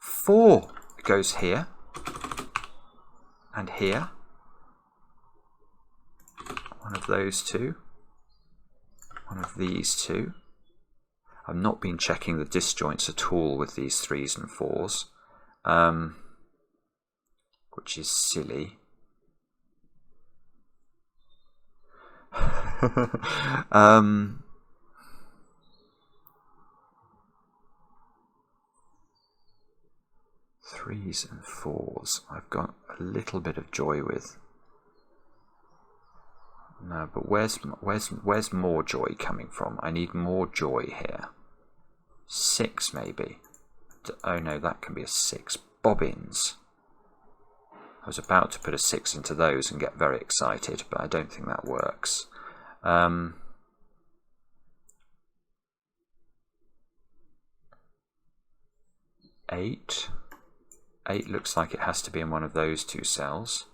4 goes here and here, one of those 2, one of these 2. I've not been checking the disjoints at all with these 3s and 4s, which is silly. Threes and 4s I've got a little bit of joy with. No, but where's more joy coming from? I need more joy here. 6 maybe. Oh no, that can be a 6. Bobbins. I was about to put a 6 into those and get very excited, but I don't think that works. 8. 8 looks like it has to be in one of those 2 cells.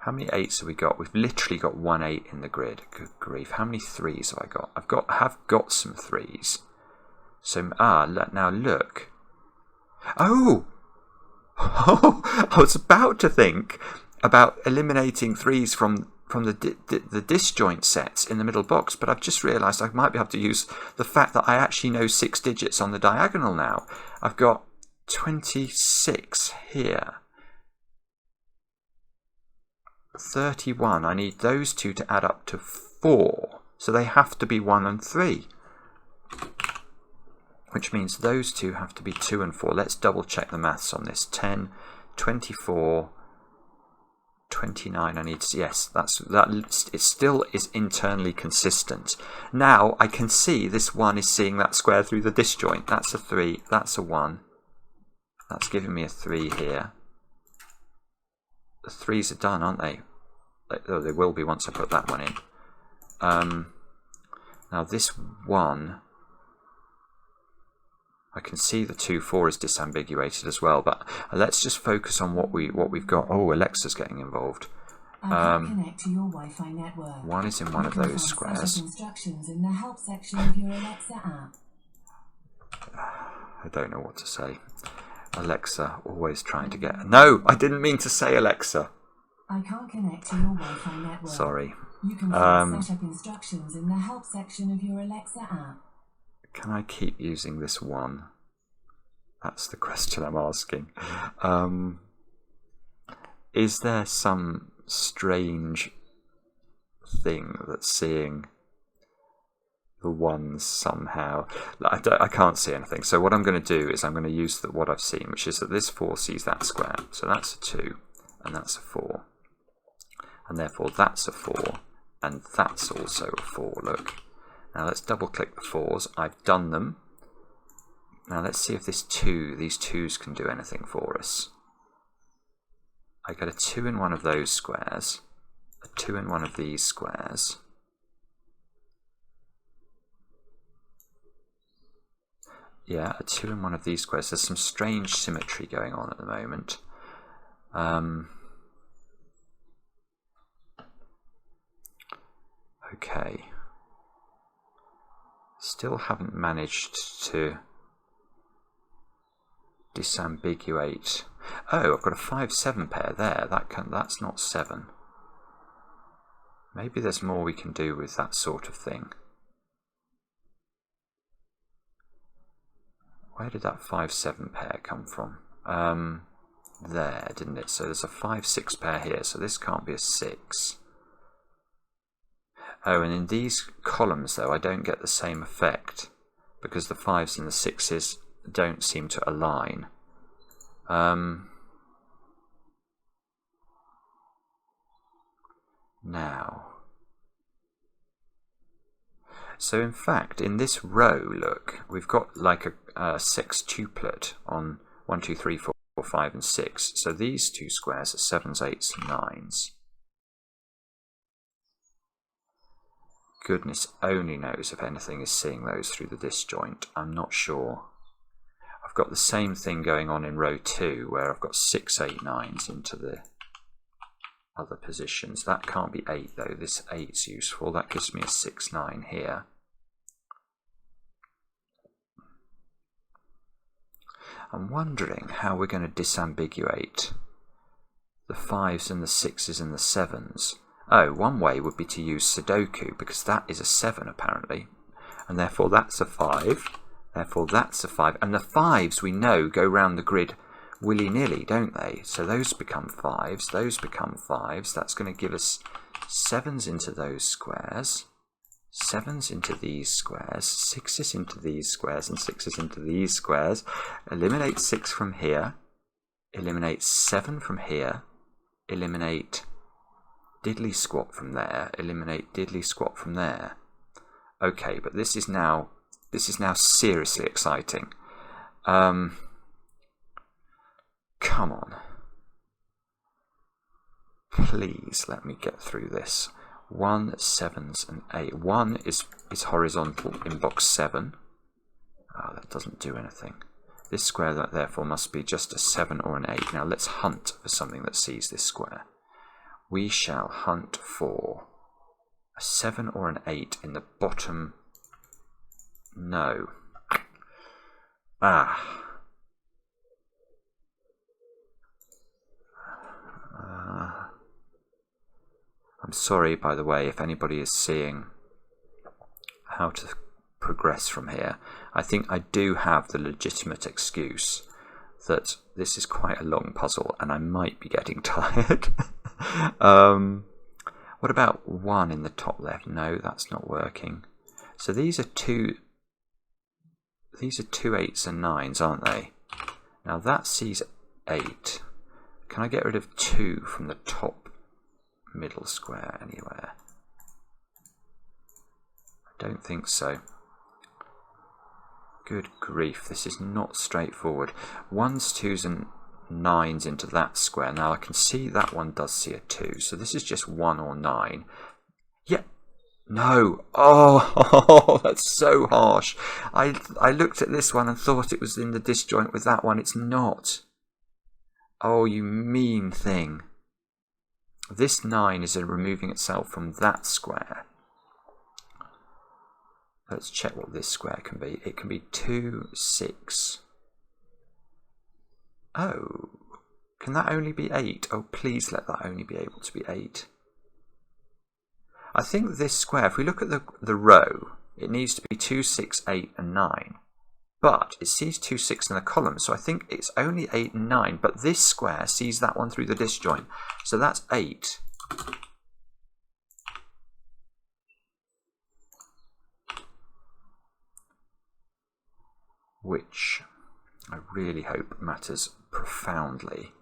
How many 8s have we got? We've literally got 1 8 in the grid. Good grief. How many 3s have I got? I have got some 3s. So, now look. Oh! I was about to think about eliminating 3s from the disjoint sets in the middle box, but I've just realised I might be able to use the fact that I actually know 6 digits on the diagonal now. I've got 26 here. 31. I need those 2 to add up to 4. So they have to be 1 and 3. Which means those 2 have to be 2 and 4. Let's double check the maths on this. 10, 24, 29. I need to, yes, it still is internally consistent. Now I can see this 1 is seeing that square through the disjoint. That's a 3, that's a 1. That's giving me a 3 here. The 3s are done, aren't they? They will be once I put that one in. Now this 1, I can see the 2, 4 is disambiguated as well, but let's just focus on what we've got. Oh, Alexa's getting involved. Connect to your Wi-Fi network. 1 is in one of those squares. Instructions in the help section of your Alexa app. I don't know what to say. Alexa, always trying to get... No, I didn't mean to say Alexa. I can't connect to your Wi-Fi network. Sorry. You can set up instructions in the help section of your Alexa app. Can I keep using this 1? That's the question I'm asking. Is there some strange thing that's seeing the 1s somehow? I can't see anything. So what I'm going to do is I'm going to use what I've seen, which is that this 4 sees that square. So that's a 2, and that's a 4. And therefore that's a 4, and that's also a 4, look. Now let's double click the 4s. I've done them. Now let's see if these 2s can do anything for us. I get a 2 in one of those squares, a 2 in one of these squares, Yeah, a 2 in one of these squares. There's some strange symmetry going on at the moment. Okay. Still haven't managed to disambiguate. Oh, I've got a 5-7 pair there. That's not 7. Maybe there's more we can do with that sort of thing. Where did that 5-7 pair come from? There, didn't it? So there's a 5-6 pair here, so this can't be a 6. Oh, and in these columns, though, I don't get the same effect because the 5s and the 6s don't seem to align. Now, so in fact, in this row, look, we've got like a sextuplet on 1, 2, 3, 4, 5, and 6. So these two squares are 7s, 8s, and 9s. Goodness only knows if anything is seeing those through the disjoint. I'm not sure. I've got the same thing going on in row 2, where I've got 6, 8, 9s into the other positions. That can't be 8 though. This 8's useful. That gives me a 6, 9 here. I'm wondering how we're going to disambiguate the 5s and the 6s and the 7s. Oh, one way would be to use Sudoku, because that is a 7 apparently, and therefore that's a 5, therefore that's a 5, and the 5s we know go round the grid willy-nilly, don't they? So those become 5s, those become 5s, that's going to give us 7s into those squares, 7s into these squares, 6s into these squares, and 6s into these squares. Eliminate 6 from here, eliminate 7 from here, eliminate diddly squat from there, eliminate diddly squat from there. Okay, but this is now seriously exciting. Come on. Please let me get through this. 1, 7s, and 8. 1 is horizontal in box 7. Oh, that doesn't do anything. This square, that therefore must be just a 7 or an 8. Now let's hunt for something that sees this square. We shall hunt for a 7 or an 8 in the bottom. No. I'm sorry, by the way, if anybody is seeing how to progress from here. I think I do have the legitimate excuse that this is quite a long puzzle and I might be getting tired. What about 1 in the top left? No, that's not working. So these are two 8s and 9s, aren't they? Now that sees 8. Can I get rid of 2 from the top middle square anywhere? I don't think so. Good grief, this is not straightforward. 1s, 2s and 9s into that square. Now I can see that one does see a 2, so this is just 1 or 9. Yeah, no. Oh, that's so harsh. I looked at this one and thought it was in the disjoint with that one. It's not. Oh, you mean thing. This 9 is removing itself from that square. Let's check what this square can be. It can be 2, 6. Oh, can that only be 8? Oh, please let that only be able to be 8. I think this square, if we look at the row, it needs to be 2, 6, 8 and 9. But it sees 2, 6 in the column, so I think it's only 8 and 9. But this square sees that one through the disjoint, so that's 8. Which I really hope matters profoundly,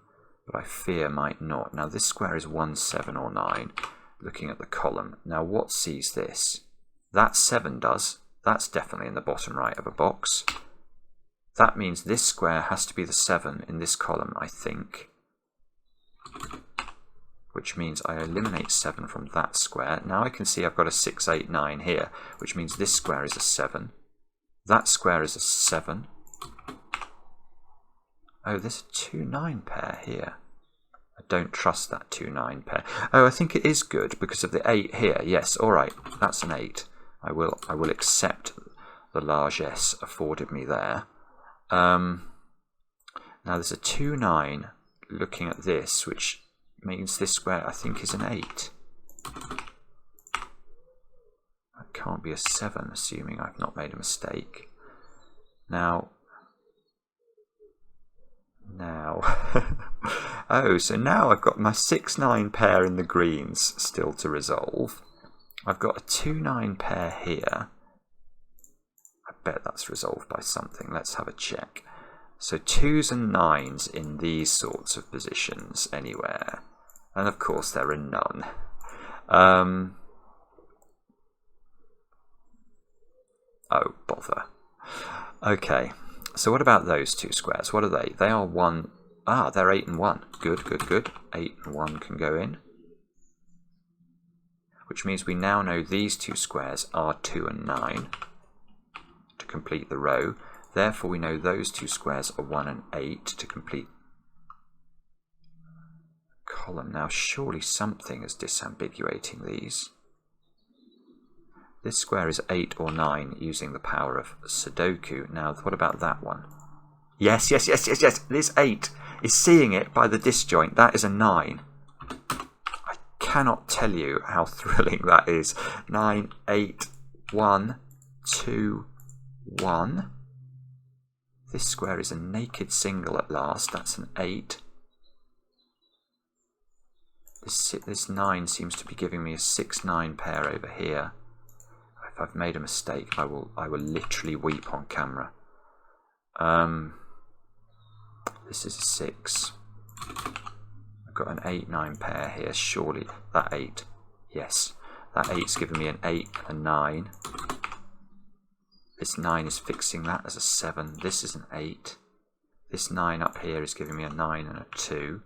but I fear might not. Now this square is 1, 7 or 9, looking at the column. Now what sees this? That 7 does. That's definitely in the bottom right of a box. That means this square has to be the 7 in this column, I think. Which means I eliminate 7 from that square. Now I can see I've got a 6, 8, 9 here, which means this square is a 7. That square is a 7. Oh, there's a 2-9 pair here. I don't trust that 2-9 pair. Oh, I think it is good because of the 8 here. Yes, all right, that's an 8. I will accept the largesse afforded me there. Now there's a 2-9 looking at this, which means this square I think is an 8. It can't be a 7, assuming I've not made a mistake. Now, oh, so now I've got my 6-9 pair in the greens still to resolve. I've got a 2-9 pair here. I bet that's resolved by something. Let's have a check. So 2s and 9s in these sorts of positions anywhere. And of course there are none. Oh, bother. Okay, so what about those two squares? What are they? They are 1. Ah, they're 8 and 1. Good, good, good. 8 and 1 can go in. Which means we now know these two squares are 2 and 9 to complete the row. Therefore, we know those two squares are 1 and 8 to complete the column. Now, surely something is disambiguating these. This square is 8 or 9 using the power of Sudoku. Now, what about that one? Yes, yes, yes, yes, yes. This 8 is seeing it by the disjoint. That is a 9. I cannot tell you how thrilling that is. 9, 8, 1, 2, 1. This square is a naked single at last. That's an 8. This 9 seems to be giving me a 6-9 pair over here. If I've made a mistake, I will literally weep on camera. This is a 6. I've got an 8-9 pair here. Surely that 8. Yes, that 8's giving me an 8 and a 9. This 9 is fixing that as a 7. This is an 8. This 9 up here is giving me a 9 and a 2.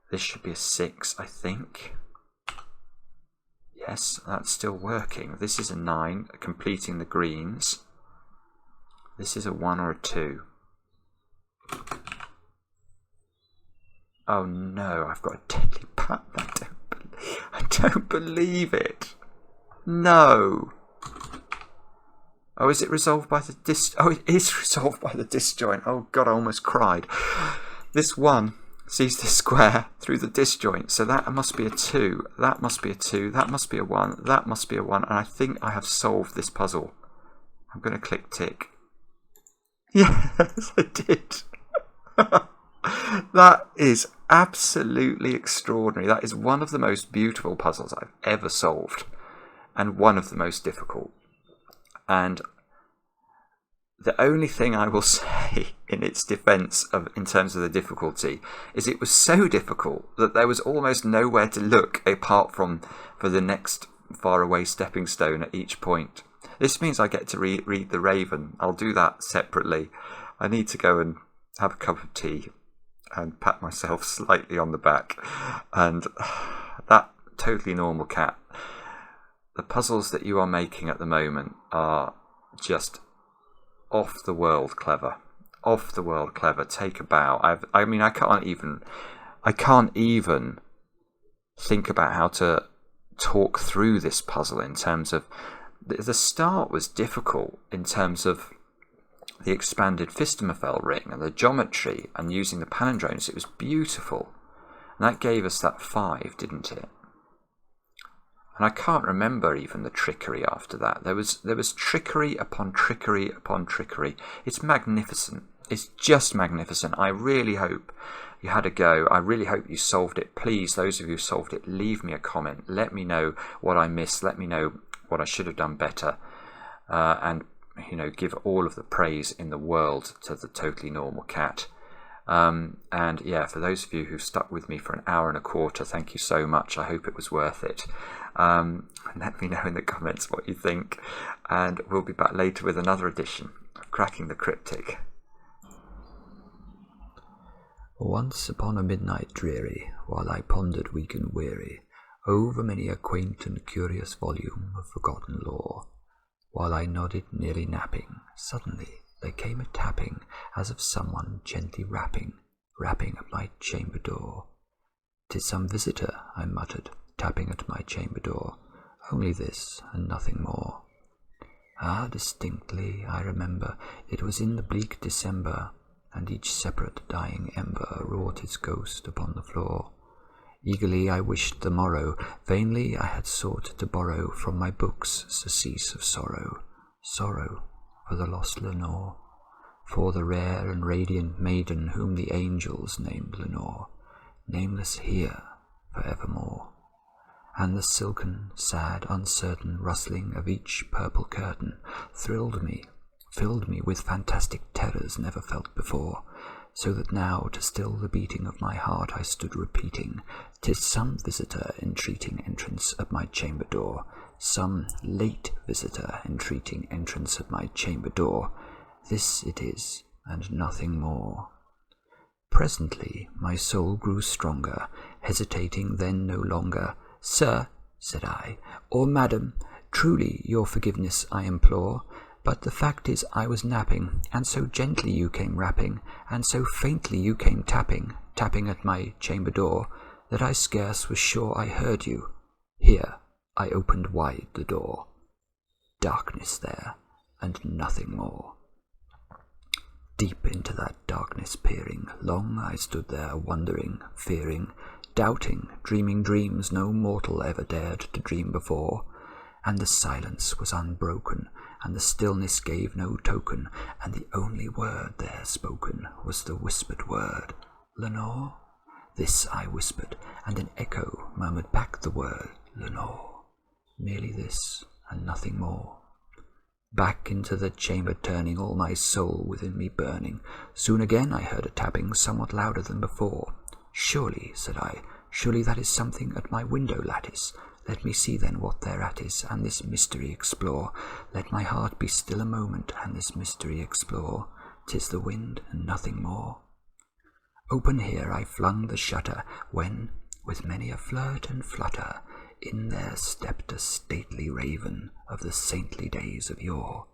This should be a 6, I think. Yes, that's still working. This is a 9, completing the greens. This is a 1 or a 2. Oh no, I've got a deadly pattern. I don't believe it. No. Oh, is it resolved by the Oh, it is resolved by the disjoint. Oh God, I almost cried. This 1 sees the square through the disjoint, so that must be a 2. That must be a 2. That must be a 1. That must be a 1. And I think I have solved this puzzle. I'm going to click tick. Yes, I did. That is absolutely extraordinary. That is one of the most beautiful puzzles I've ever solved, and one of the most difficult. And the only thing I will say in its defense in terms of the difficulty is it was so difficult that there was almost nowhere to look apart from for the next faraway stepping stone at each point. This means I get to read The Raven. I'll do that separately. I need to go and have a cup of tea and pat myself slightly on the back. And that totally normal cat. The puzzles that you are making at the moment are just off the world clever. Off the world clever. Take a bow. I mean, I can't even think about how to talk through this puzzle in terms of the start was difficult in terms of the expanded Fistemafel ring and the geometry and using the palindromes. It was beautiful. And that gave us that 5, didn't it? And I can't remember even the trickery after that. There was trickery upon trickery upon trickery. It's magnificent. It's just magnificent. I really hope you had a go. I really hope you solved it. Please, those of you who solved it, leave me a comment. Let me know what I missed. Let me know what I should have done better. And, you know, give all of the praise in the world to the totally normal cat. And yeah, for those of you who stuck with me for an hour and a quarter, thank you so much. I hope it was worth it. Let me know in the comments what you think, and we'll be back later with another edition of Cracking the Cryptic. Once upon a midnight dreary, while I pondered weak and weary over many a quaint and curious volume of forgotten lore, while I nodded nearly napping, suddenly there came a tapping, as of someone gently rapping at my chamber door. "'Tis some visitor," I muttered, tapping at my chamber door. "Only this, and nothing more." Ah, distinctly I remember, it was in the bleak December, and each separate dying ember wrought its ghost upon the floor. Eagerly I wished the morrow, vainly I had sought to borrow from my books surcease of sorrow, sorrow for the lost Lenore, for the rare and radiant maiden whom the angels named Lenore, nameless here for evermore. And the silken, sad, uncertain rustling of each purple curtain thrilled me, filled me with fantastic terrors never felt before, so that now, to still the beating of my heart, I stood repeating, "'Tis some visitor entreating entrance at my chamber door, some late visitor entreating entrance at my chamber door. This it is, and nothing more." Presently my soul grew stronger, hesitating then no longer. "Sir," said I, "or madam, truly your forgiveness I implore, but the fact is I was napping, and so gently you came rapping, and so faintly you came tapping at my chamber door, that I scarce was sure I heard you." Here I opened wide the door. Darkness there, and nothing more. Deep into that darkness peering, long I stood there wondering, fearing, doubting, dreaming dreams no mortal ever dared to dream before. And the silence was unbroken, and the stillness gave no token, and the only word there spoken was the whispered word, "Lenore?" This I whispered, and an echo murmured back the word, "Lenore." Merely this, and nothing more. Back into the chamber turning, all my soul within me burning, soon again I heard a tapping somewhat louder than before. "Surely," said I, "surely that is something at my window lattice. Let me see then what thereat is, and this mystery explore. Let my heart be still a moment, and this mystery explore. 'Tis the wind, and nothing more." Open here I flung the shutter, when, with many a flirt and flutter, in there stepped a stately raven of the saintly days of yore.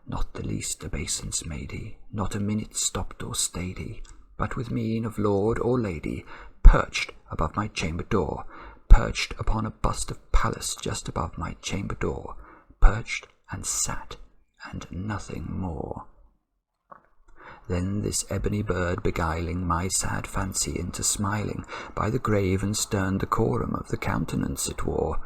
Not the least obeisance made he, not a minute stopped or stayed he, but with mien of lord or lady, perched above my chamber door, perched upon a bust of Pallas just above my chamber door, perched and sat, and nothing more. Then this ebony bird beguiling my sad fancy into smiling, by the grave and stern decorum of the countenance it wore.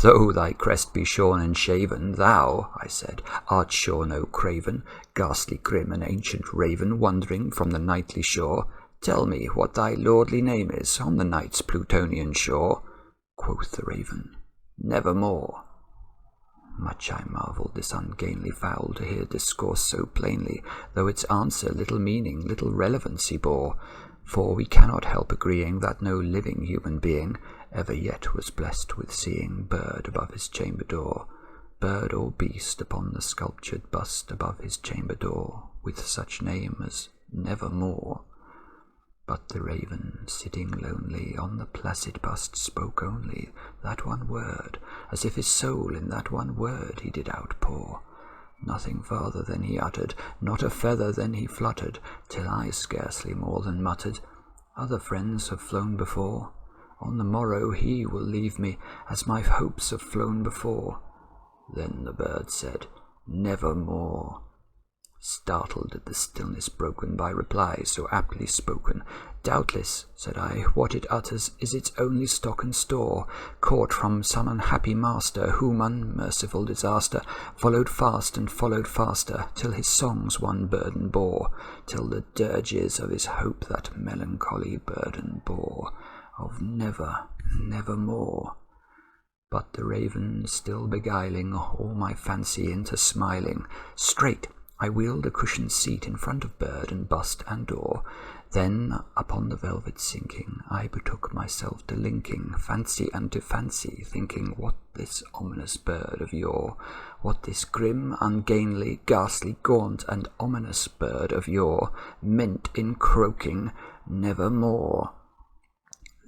"Though thy crest be shorn and shaven, thou," I said, "art sure no craven, ghastly grim and ancient raven, wandering from the nightly shore. Tell me what thy lordly name is on the night's Plutonian shore." Quoth the raven, "Nevermore." Much I marvelled this ungainly fowl to hear discourse so plainly, though its answer little meaning, little relevancy bore. For we cannot help agreeing that no living human being ever yet was blessed with seeing bird above his chamber door, bird or beast upon the sculptured bust above his chamber door, with such name as Nevermore. But the raven, sitting lonely on the placid bust, spoke only that one word, as if his soul in that one word he did outpour. Nothing farther than he uttered, not a feather than he fluttered, till I scarcely more than muttered, "Other friends have flown before. On the morrow he will leave me, as my hopes have flown before." Then the bird said, "Nevermore," startled at the stillness broken by reply so aptly spoken. "Doubtless," said I, "what it utters is its only stock and store, caught from some unhappy master, whom unmerciful disaster followed fast and followed faster, till his songs one burden bore, till the dirges of his hope that melancholy burden bore, of never, nevermore." But the raven still beguiling all my fancy into smiling, straight I wheeled a cushioned seat in front of bird and bust and door. Then, upon the velvet sinking, I betook myself to linking fancy unto fancy, thinking what this ominous bird of yore, what this grim, ungainly, ghastly, gaunt, and ominous bird of yore meant in croaking "Nevermore."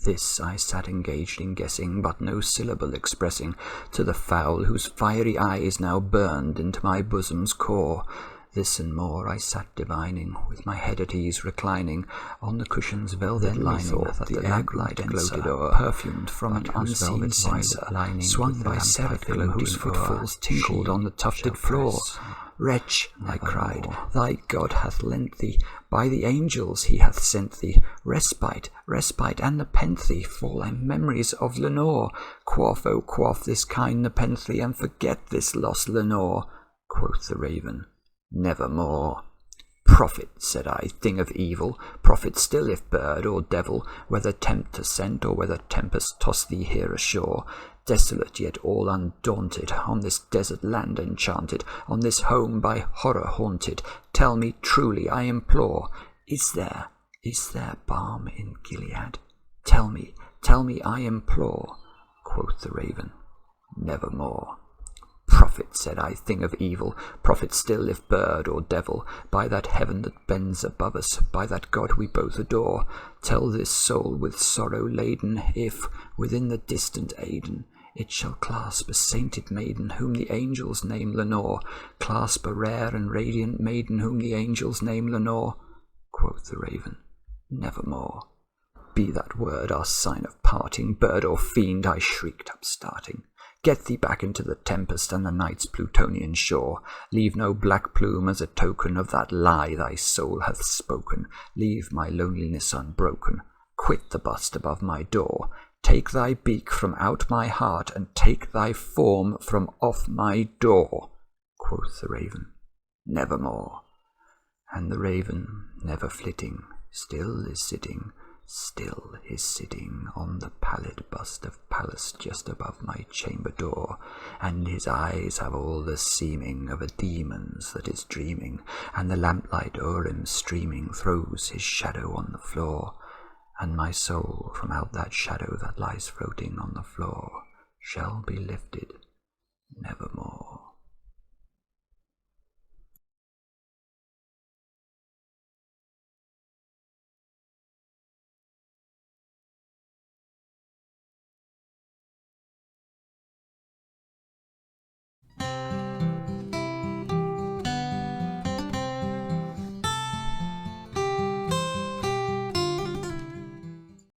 This I sat engaged in guessing, but no syllable expressing to the fowl whose fiery eyes now burned into my bosom's core. This and more I sat divining, with my head at ease reclining on the cushion's velvet lining, that the lamplight gloated o'er, perfumed from an unseen censer, swung by seraphim whose footfalls tinkled on the tufted floor. Wretch, I cried, thy God hath lent thee, by the angels he hath sent thee, respite, and nepenthe for thy memories of Lenore. Quaff, oh quaff this kind nepenthe, and forget this lost Lenore. Quoth the raven, nevermore. Prophet, said I, thing of evil, prophet still if bird or devil, whether tempter sent or whether tempest toss thee here ashore, desolate yet all undaunted, on this desert land enchanted, on this home by horror haunted, tell me truly, I implore, is there balm in Gilead? Tell me, I implore. Quoth the raven, nevermore. Prophet, said I, thing of evil, prophet still if bird or devil, by that heaven that bends above us, by that God we both adore, tell this soul with sorrow laden, if, within the distant Aidenn, it shall clasp a sainted maiden whom the angels name Lenore, clasp a rare and radiant maiden whom the angels name Lenore. Quoth the raven, nevermore. Be that word our sign of parting, bird or fiend, I shrieked up starting. Get thee back into the tempest and the night's Plutonian shore. Leave no black plume as a token of that lie thy soul hath spoken. Leave my loneliness unbroken. Quit the bust above my door. Take thy beak from out my heart, and take thy form from off my door. Quoth the raven, nevermore. And the raven, never flitting, still is sitting on the pallid bust of Pallas just above my chamber door, and his eyes have all the seeming of a demon's that is dreaming, and the lamplight o'er him streaming throws his shadow on the floor, and my soul from out that shadow that lies floating on the floor shall be lifted